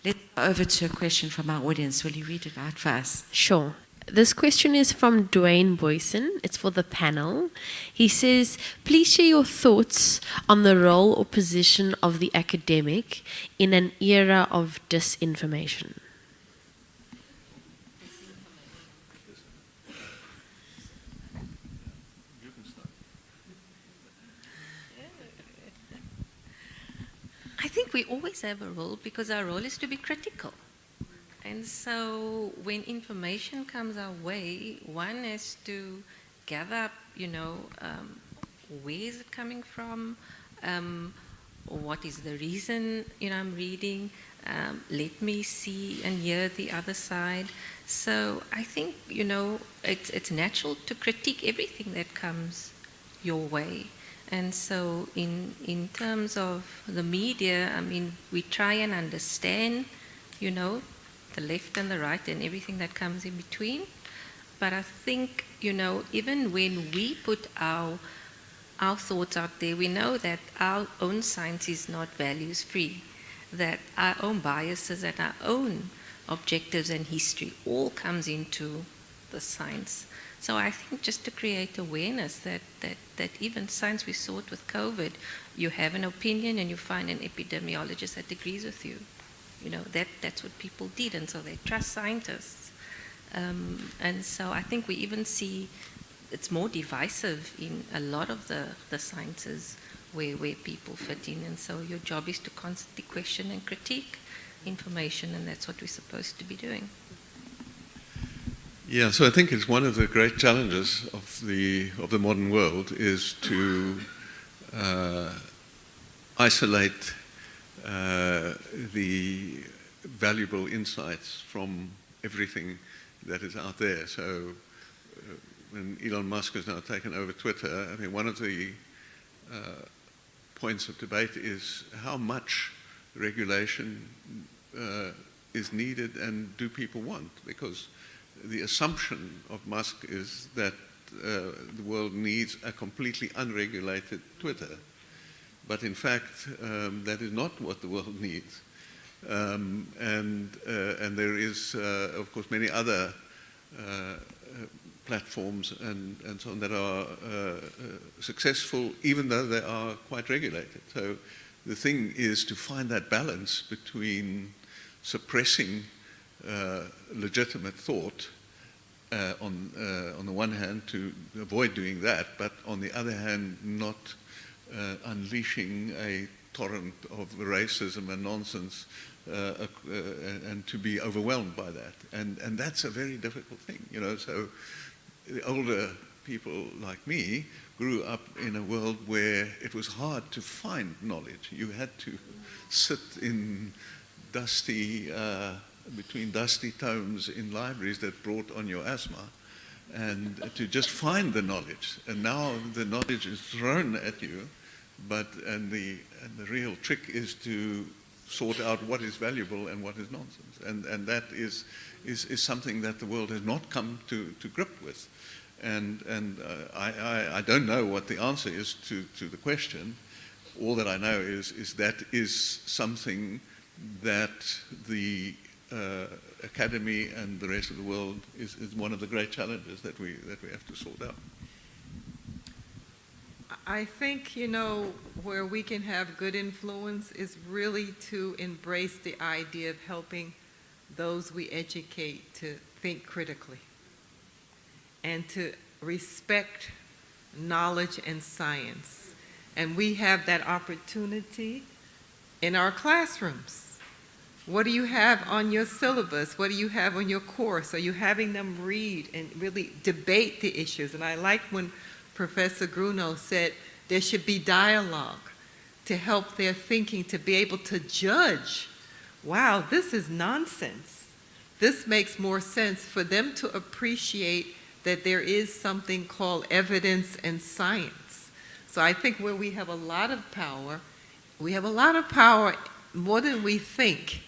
Let's go over to a question from our audience. Will you read it out for us? Sure. This question is from Dwayne Boyson. It's for the panel. He says, please share your thoughts on the role or position of the academic in an era of disinformation. I think we always have a role because our role is to be critical. And so when information comes our way, one has to gather up, where is it coming from? What is the reason, I'm reading? Let me see and hear the other side. So I think, it's natural to critique everything that comes your way. And so in terms of the media, we try and understand, the left and the right and everything that comes in between. But I think, even when we put our thoughts out there, we know that our own science is not values-free, that our own biases and our own objectives and history all comes into the science. So I think just to create awareness that even science, we saw it with COVID, you have an opinion and you find an epidemiologist that agrees with you. That's what people did, and so they trust scientists. And so I think we even see it's more divisive in a lot of the sciences where people fit in. And so your job is to constantly question and critique information, and that's what we're supposed to be doing. Yeah, so I think it's one of the great challenges of the modern world is to isolate the valuable insights from everything that is out there. So when Elon Musk has now taken over Twitter, I mean, one of the points of debate is how much regulation is needed and do people want? Because the assumption of Musk is that the world needs a completely unregulated Twitter. But in fact, that is not what the world needs. And there is, of course, many other platforms and so on that are successful, even though they are quite regulated. So the thing is to find that balance between suppressing legitimate thought on the one hand, to avoid doing that, but on the other hand, not unleashing a torrent of racism and nonsense and to be overwhelmed by that. And that's a very difficult thing, you know. So the older people like me grew up in a world where it was hard to find knowledge. You had to sit in dusty, between dusty tomes in libraries that brought on your asthma, and to just find the knowledge. And now the knowledge is thrown at you, and the real trick is to sort out what is valuable and what is nonsense. And that is something that the world has not come to grip with. And I don't know what the answer is to the question. All that I know is that is something that the academy and the rest of the world is one of the great challenges that we have to sort out. I think, you know, where we can have good influence is really to embrace the idea of helping those we educate to think critically and to respect knowledge and science. And we have that opportunity in our classrooms. What do you have on your syllabus? What do you have on your course? Are you having them read and really debate the issues? And I like when Professor Grunow said there should be dialogue to help their thinking, to be able to judge, wow, this is nonsense. This makes more sense, for them to appreciate that there is something called evidence and science. So I think where we have a lot of power, we have a lot of power more than we think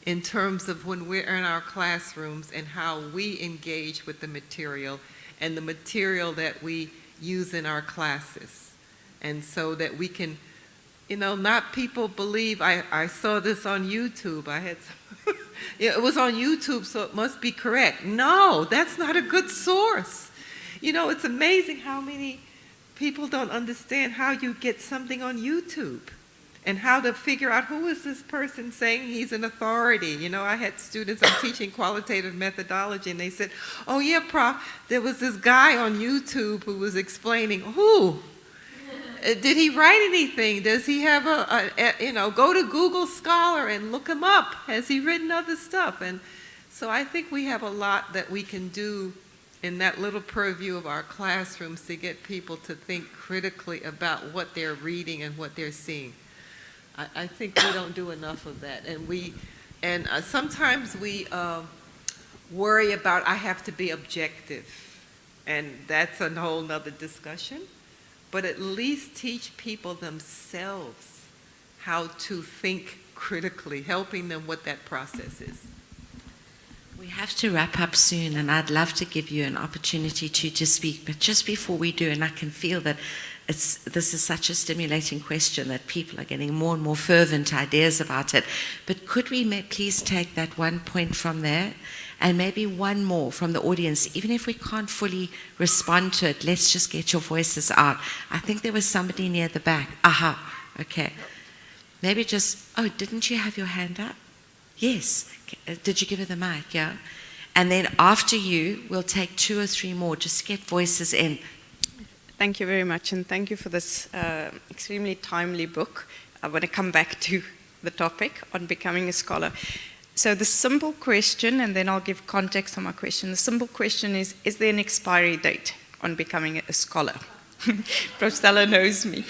in terms of when we're in our classrooms and how we engage with the material and the material that we use in our classes. And so that we can, you know, not people believe, I saw this on YouTube, I had some, it was on YouTube, so it must be correct. No, that's not a good source. You know, it's amazing how many people don't understand how you get something on YouTube and how to figure out who is this person saying he's an authority. You know, I had students, I'm teaching qualitative methodology, and they said, oh yeah, Prof, there was this guy on YouTube who was explaining, who? Did he write anything? Does he have you know, go to Google Scholar and look him up. Has he written other stuff? And so I think we have a lot that we can do in that little purview of our classrooms to get people to think critically about what they're reading and what they're seeing. I think we don't do enough of that. And sometimes we worry about, I have to be objective. And that's a whole nother discussion. But at least teach people themselves how to think critically, helping them what that process is. We have to wrap up soon, and I'd love to give you an opportunity to speak. But just before we do, and I can feel that this is such a stimulating question that people are getting more and more fervent ideas about it. But could we please take that one point from there and maybe one more from the audience? Even if we can't fully respond to it, let's just get your voices out. I think there was somebody near the back. Aha, okay. Maybe just, oh, didn't you have your hand up? Yes. Did you give her the mic? Yeah. And then after you, we'll take 2 or 3 more. Just get voices in. Thank you very much, and thank you for this extremely timely book. I want to come back to the topic on becoming a scholar. So the simple question, and then I'll give context on my question. The simple question is there an expiry date on becoming a scholar? Prof. Stella knows me.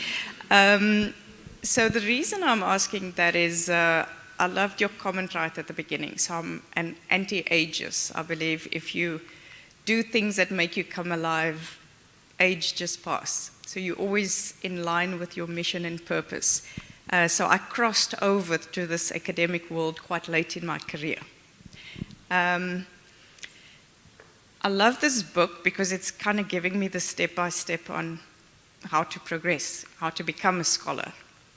So the reason I'm asking that is I loved your comment right at the beginning. So I'm an anti-ageist. I believe if you do things that make you come alive, age just pass. So you're always in line with your mission and purpose. So I crossed over to this academic world quite late in my career. I love this book because it's kind of giving me the step-by-step on how to progress, how to become a scholar.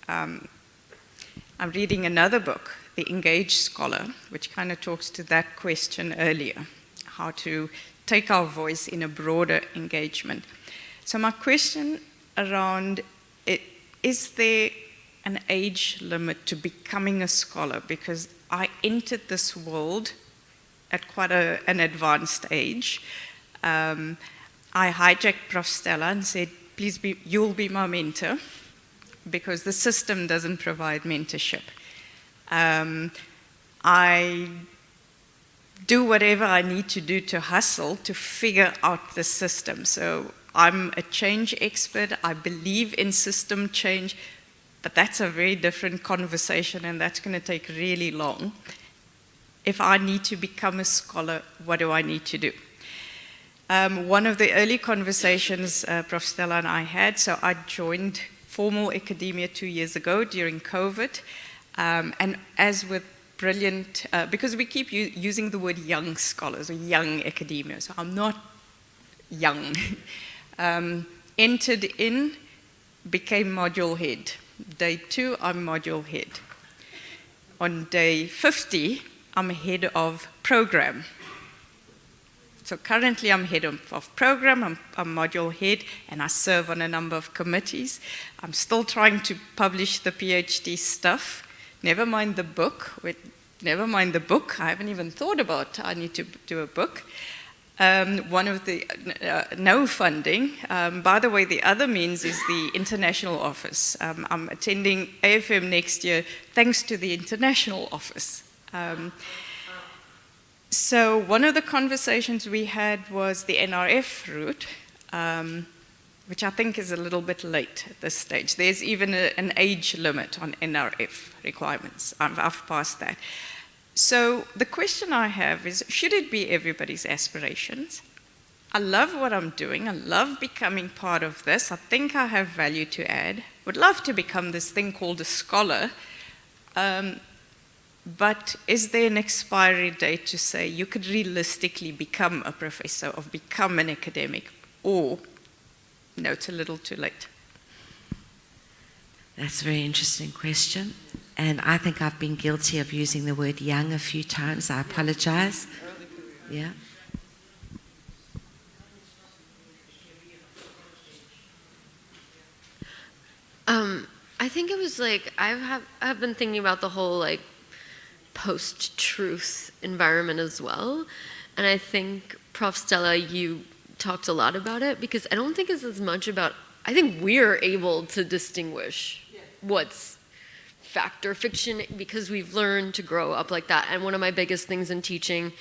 I'm reading another book, The Engaged Scholar, which kind of talks to that question earlier, how to take our voice in a broader engagement. So my question around it, is there an age limit to becoming a scholar? Because I entered this world at quite an advanced age. I hijacked Prof. Stella and said, please, you'll be my mentor, because the system doesn't provide mentorship. I do whatever I need to do to hustle to figure out the system. So I'm a change expert. I believe in system change, but that's a very different conversation, and that's going to take really long. If I need to become a scholar, what do I need to do? One of the early conversations Prof. Stella and I had, so I joined formal academia 2 years ago during COVID, and as with brilliant, because we keep using the word young scholars or young academia, so I'm not young. Entered in, became module head. Day 2, I'm module head. On day 50, I'm head of program. So currently I'm head of program, I'm module head, and I serve on a number of committees. I'm still trying to publish the PhD stuff. Never mind the book. Never mind the book. I haven't even thought about I need to do a book. One of the, no funding. By the way, the other means is the international office. I'm attending AFM next year thanks to the international office. So one of the conversations we had was the NRF route, which I think is a little bit late at this stage. There's even an age limit on NRF requirements. I've passed that. So the question I have is, should it be everybody's aspirations? I love what I'm doing. I love becoming part of this. I think I have value to add. Would love to become this thing called a scholar. But is there an expiry date to say you could realistically become a professor or become an academic? Or, no, it's a little too late. That's a very interesting question. And I think I've been guilty of using the word young a few times. I apologize. Yeah. I think it was like, I've been thinking about the whole like post-truth environment as well. And I think, Prof. Stella, you talked a lot about it, because I don't think it's as much about, I think we're able to distinguish what's fact or fiction because we've learned to grow up like that. And one of my biggest things in teaching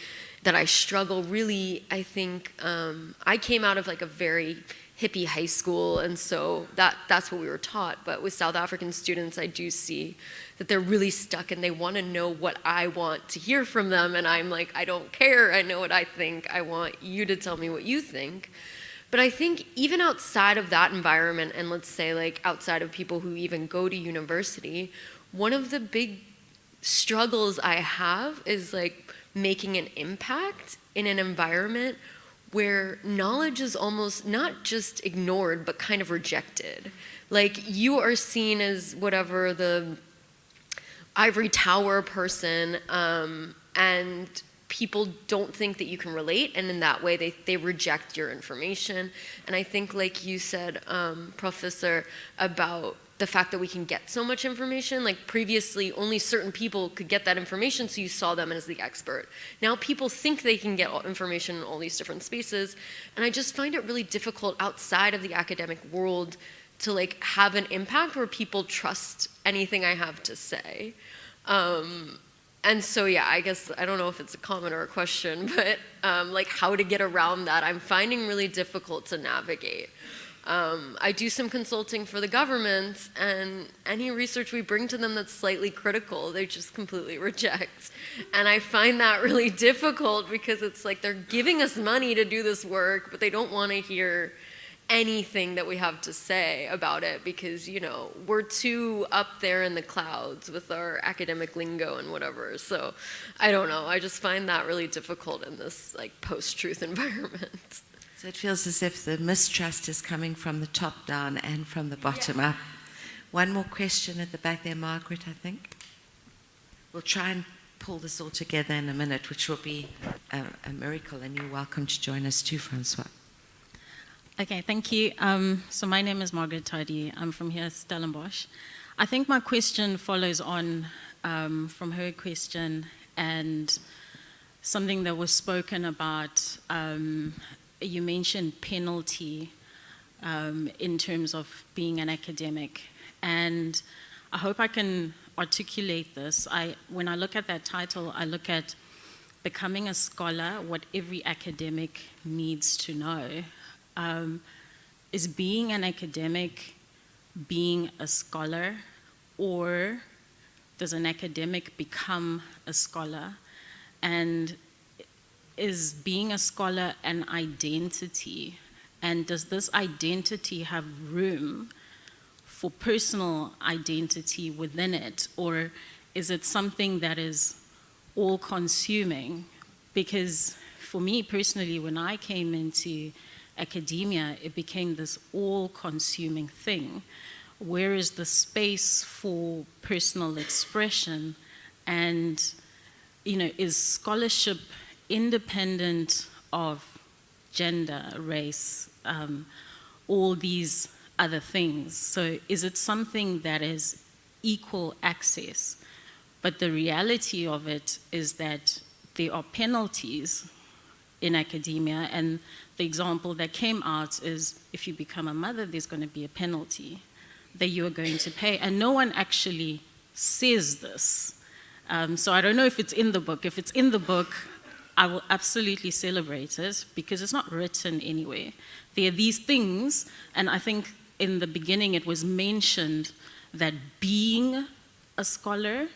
that I struggle really, I think, I came out of like a very hippie high school, and so that's what we were taught. But with South African students, I do see that they're really stuck and they want to know what I want to hear from them, and I'm like, I don't care, I know what I think, I want you to tell me what you think. But I think even outside of that environment, and let's say like outside of people who even go to university, one of the big struggles I have is like making an impact in an environment where knowledge is almost not just ignored, but kind of rejected. Like you are seen as whatever the ivory tower person, and people don't think that you can relate, and in that way they reject your information. And I think like you said, Professor, about the fact that we can get so much information, like previously only certain people could get that information, so you saw them as the expert. Now people think they can get information in all these different spaces, and I just find it really difficult outside of the academic world to like have an impact where people trust anything I have to say. And so yeah, I guess, I don't know if it's a comment or a question, but like how to get around that, I'm finding really difficult to navigate. I do some consulting for the government, and any research we bring to them that's slightly critical, they just completely reject. And I find that really difficult because it's like they're giving us money to do this work, but they don't want to hear anything that we have to say about it because, you know, we're too up there in the clouds with our academic lingo and whatever. So I don't know. I just find that really difficult in this like post-truth environment. So it feels as if the mistrust is coming from the top down and from the bottom up. One more question at the back there, Margaret, I think. We'll try and pull this all together in a minute, which will be a miracle, and you're welcome to join us too, Francois. Okay, thank you. So my name is Margaret Danie. I'm from here, Stellenbosch. I think my question follows on from her question and something that was spoken about. You mentioned penalty in terms of being an academic. And I hope I can articulate this. When I look at that title, I look at becoming a scholar, what every academic needs to know. Is being an academic being a scholar, or does an academic become a scholar? And is being a scholar an identity? And does this identity have room for personal identity within it? Or is it something that is all-consuming? Because for me personally, when I came into academia, it became this all-consuming thing. Where is the space for personal expression? And, you know, is scholarship independent of gender, race, all these other things? So is it something that is equal access? But the reality of it is that there are penalties in academia, and the example that came out is if you become a mother, there's going to be a penalty that you are going to pay. And no one actually says this. So I don't know if it's in the book. If it's in the book, I will absolutely celebrate it because it's not written anywhere. There are these things, and I think in the beginning it was mentioned that being a scholar,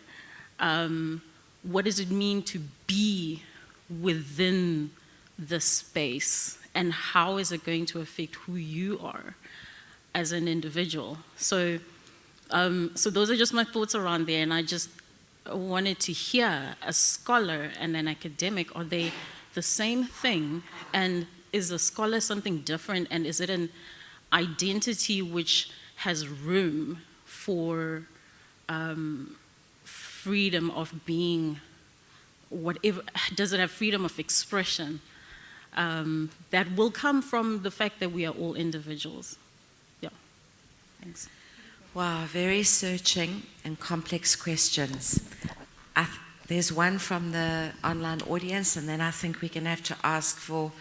what does it mean to be within the space, and how is it going to affect who you are as an individual? So those are just my thoughts around there, and I just wanted to hear a scholar and an academic, are they the same thing? And is a scholar something different, and is it an identity which has room for freedom of being whatever? Does it have freedom of expression that will come from the fact that we are all individuals? Yeah, thanks. Wow, very searching and complex questions. There's one from the online audience, and then I think we're going to have to ask for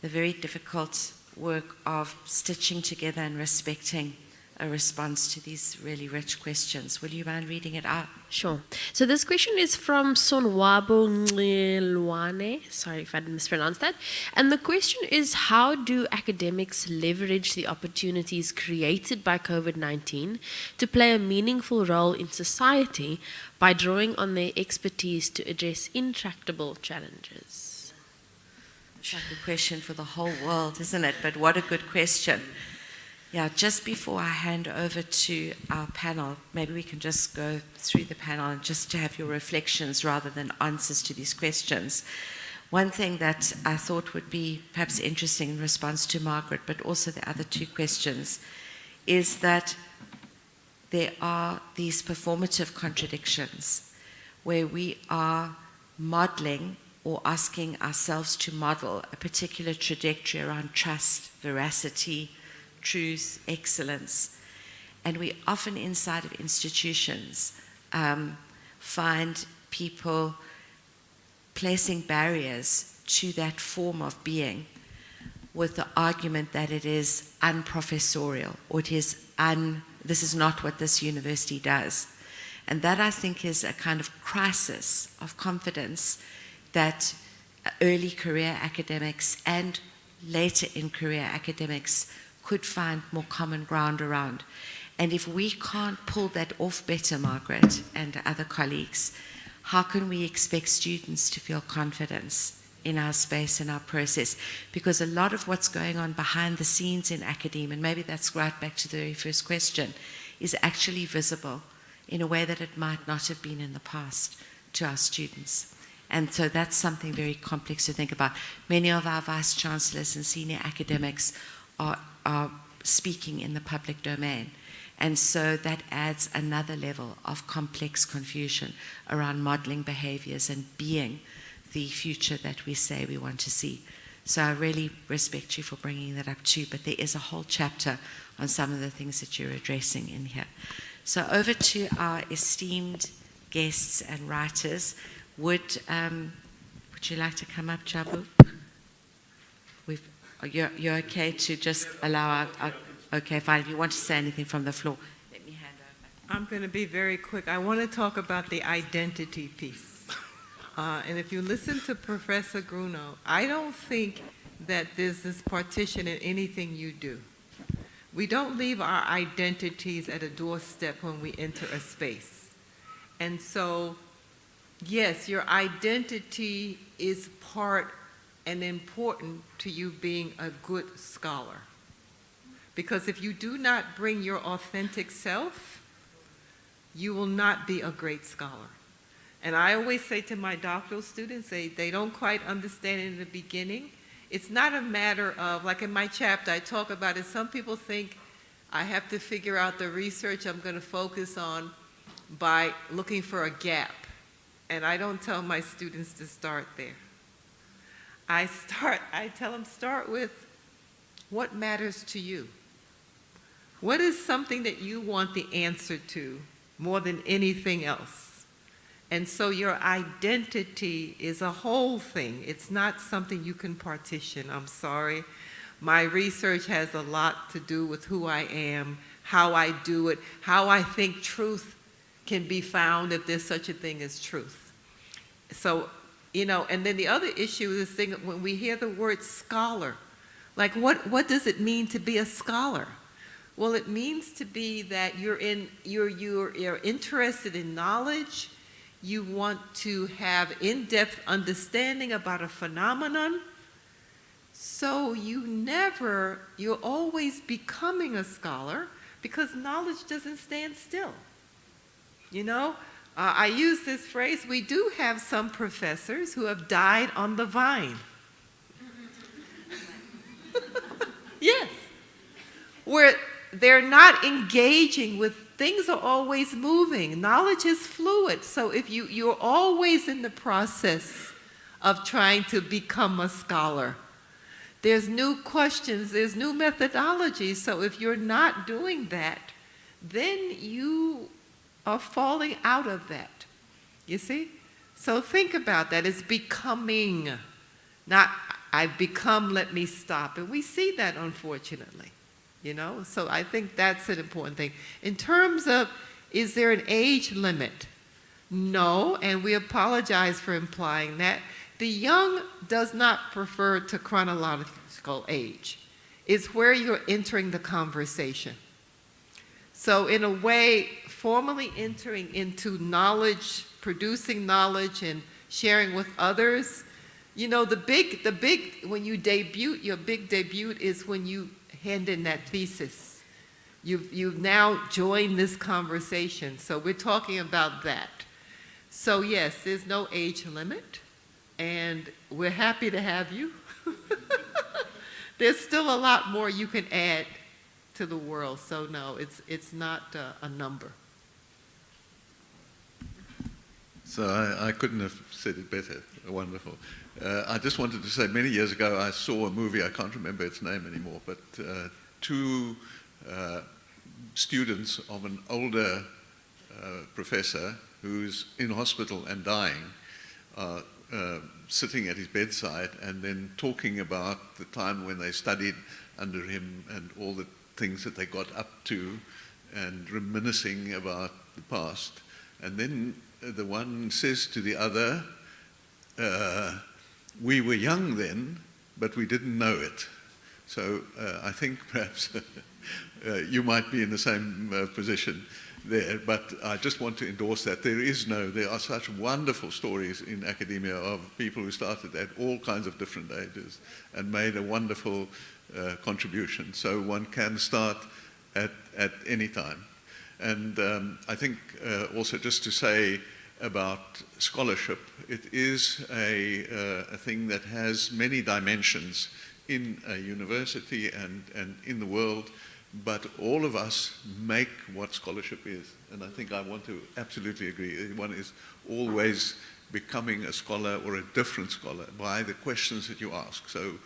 the very difficult work of stitching together and respecting a response to these really rich questions. Will you mind reading it out? Sure. So this question is from Sonwabo Ngilwane. Sorry if I mispronounced that. And the question is, how do academics leverage the opportunities created by COVID-19 to play a meaningful role in society by drawing on their expertise to address intractable challenges? It's like a question for the whole world, isn't it? But what a good question. Yeah, just before I hand over to our panel, maybe we can just go through the panel and just to have your reflections rather than answers to these questions. One thing that I thought would be perhaps interesting in response to Margaret, but also the other two questions, is that there are these performative contradictions where we are modeling or asking ourselves to model a particular trajectory around trust, veracity, truth, excellence. And we often inside of institutions find people placing barriers to that form of being with the argument that it is unprofessorial, or it is this is not what this university does. And that, I think, is a kind of crisis of confidence that early career academics and later in career academics could find more common ground around. And if we can't pull that off better, Margaret and other colleagues, how can we expect students to feel confidence in our space and our process, because a lot of what's going on behind the scenes in academia, and maybe that's right back to the very first question, is actually visible in a way that it might not have been in the past to our students. And so that's something very complex to think about. Many of our vice chancellors and senior academics are speaking in the public domain. And so that adds another level of complex confusion around modeling behaviors and being the future that we say we want to see. So I really respect you for bringing that up too, but there is a whole chapter on some of the things that you're addressing in here. So over to our esteemed guests and writers. Would you like to come up, Jabu? You're okay to just allow our... Okay, fine. If you want to say anything from the floor, let me hand over. I'm going to be very quick. I want to talk about the identity piece. And if you listen to Professor Grunow, I don't think that there's this partition in anything you do. We don't leave our identities at a doorstep when we enter a space. And so, yes, your identity is part and important to you being a good scholar. Because if you do not bring your authentic self, you will not be a great scholar. And I always say to my doctoral students, they don't quite understand it in the beginning. It's not a matter of, like in my chapter, I talk about it, some people think I have to figure out the research I'm going to focus on by looking for a gap. And I don't tell my students to start there. I tell them, start with what matters to you. What is something that you want the answer to more than anything else? And so your identity is a whole thing. It's not something you can partition. I'm sorry. My research has a lot to do with who I am, how I do it, how I think truth can be found if there's such a thing as truth. So, and then the other issue is this thing, when we hear the word scholar, like what does it mean to be a scholar? Well, it means to be that you're interested in knowledge, you want to have in-depth understanding about a phenomenon, so you're always becoming a scholar because knowledge doesn't stand still. I use this phrase, we do have some professors who have died on the vine. Yes. Where they're not engaging with, things are always moving. Knowledge is fluid. So if you're always in the process of trying to become a scholar, there's new questions, there's new methodologies. So if you're not doing that, then you are falling out of that. You see? So think about that. It's becoming, not I've become, let me stop. And we see that, unfortunately. So I think that's an important thing. In terms of, is there an age limit? No, and we apologize for implying that. The young does not prefer to chronological age. It's where you're entering the conversation. So in a way, formally entering into knowledge, producing knowledge and sharing with others, the big, when you debut, your big debut is when you hand in that thesis. You've now joined this conversation. So we're talking about that. So yes, there's no age limit, and we're happy to have you. There's still a lot more you can add to the world. So no, it's not a number. So I couldn't have said it better. Wonderful. I just wanted to say, many years ago I saw a movie, I can't remember its name anymore, but two students of an older professor who's in hospital and dying, sitting at his bedside and then talking about the time when they studied under him and all the things that they got up to and reminiscing about the past. And then the one says to the other, we were young then, but we didn't know it. So I think perhaps you might be in the same position there, but I just want to endorse that. There are such wonderful stories in academia of people who started at all kinds of different ages and made a wonderful contribution. So one can start at any time. And I think also just to say about scholarship, it is a thing that has many dimensions in a university and in the world, but all of us make what scholarship is. And I think I want to absolutely agree. One is always becoming a scholar or a different scholar by the questions that you ask. So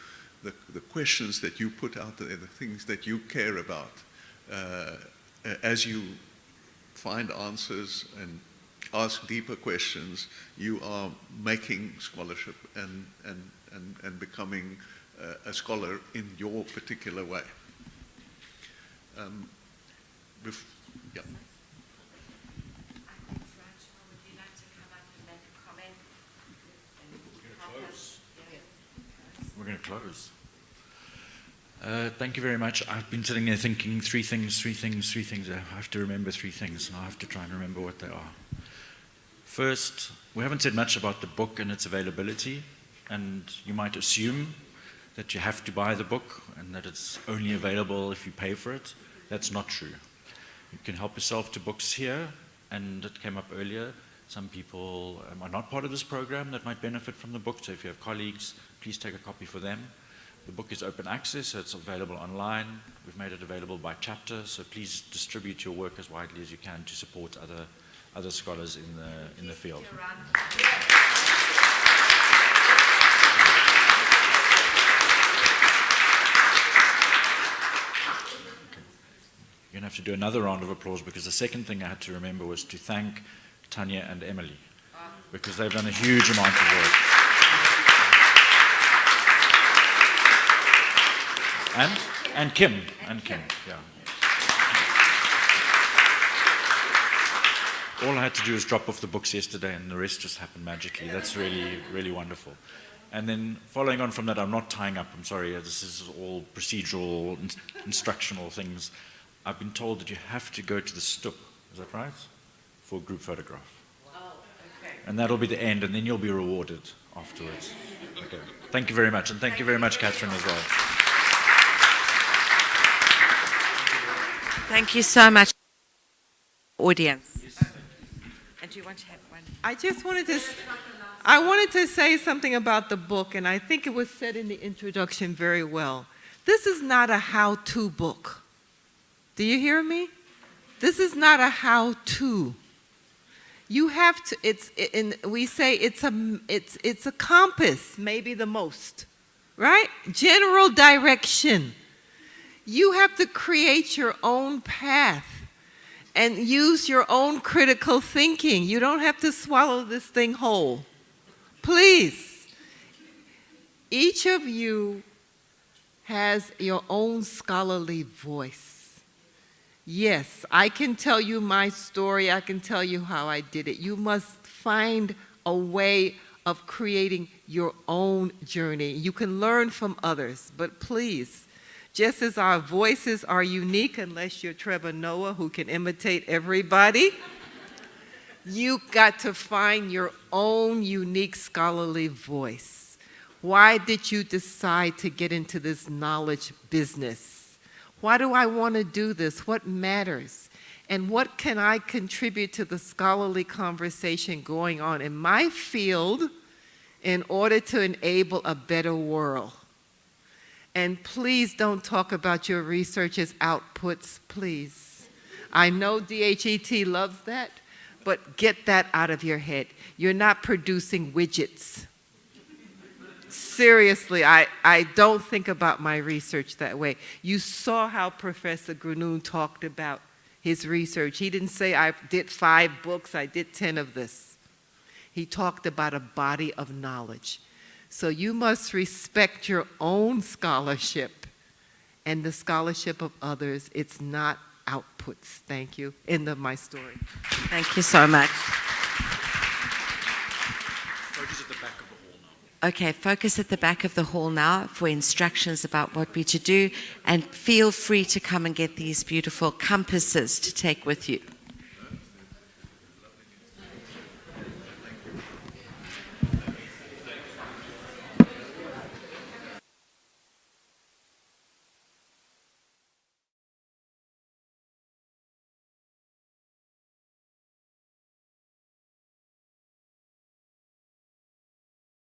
the questions that you put out there, the things that you care about, as you find answers and ask deeper questions, you are making scholarship and becoming a scholar in your particular way. Yeah. We're going to close. Thank you very much. I've been sitting there thinking three things. I have to remember three things, and I have to try and remember what they are. First, we haven't said much about the book and its availability, and you might assume that you have to buy the book and that it's only available if you pay for it. That's not true. You can help yourself to books here, and it came up earlier. Some people are not part of this program that might benefit from the book, so if you have colleagues, please take a copy for them. The book is open access, so it's available online. We've made it available by chapter, so please distribute your work as widely as you can to support other scholars in the field. You're going to have to do another round of applause, because the second thing I had to remember was to thank Tania and Emily, because they've done a huge amount of work. And Kim, yeah. All I had to do was drop off the books yesterday, and the rest just happened magically. That's really, really wonderful. And then following on from that, I'm not tying up, I'm sorry, this is all procedural, instructional things. I've been told that you have to go to the stoep, is that right? For a group photograph. Oh, okay. And that'll be the end, and then you'll be rewarded afterwards. Okay. Thank you very much, and thank you very much, Catherine, as well. Thank you so much, audience. And do you want to have one? I wanted to say something about the book, and I think it was said in the introduction very well. This is not a how-to book. Do you hear me? This is not a how-to. You have to. We say it's a compass, maybe the most, right? General direction. You have to create your own path and use your own critical thinking. You don't have to swallow this thing whole. Please. Each of you has your own scholarly voice. Yes, I can tell you my story. I can tell you how I did it. You must find a way of creating your own journey. You can learn from others, but please, just as our voices are unique, unless you're Trevor Noah, who can imitate everybody, you got to find your own unique scholarly voice. Why did you decide to get into this knowledge business? Why do I want to do this? What matters? And what can I contribute to the scholarly conversation going on in my field in order to enable a better world? And please don't talk about your research as outputs, please. I know DHET loves that, but get that out of your head. You're not producing widgets. Seriously, I don't think about my research that way. You saw how Professor Granoon talked about his research. He didn't say I did 5 books, I did 10 of this. He talked about a body of knowledge. So you must respect your own scholarship and the scholarship of others. It's not outputs. Thank you. End of my story. Thank you so much. Photos at the back of the hall now. Okay, focus at the back of the hall now for instructions about what we're to do, and feel free to come and get these beautiful compasses to take with you.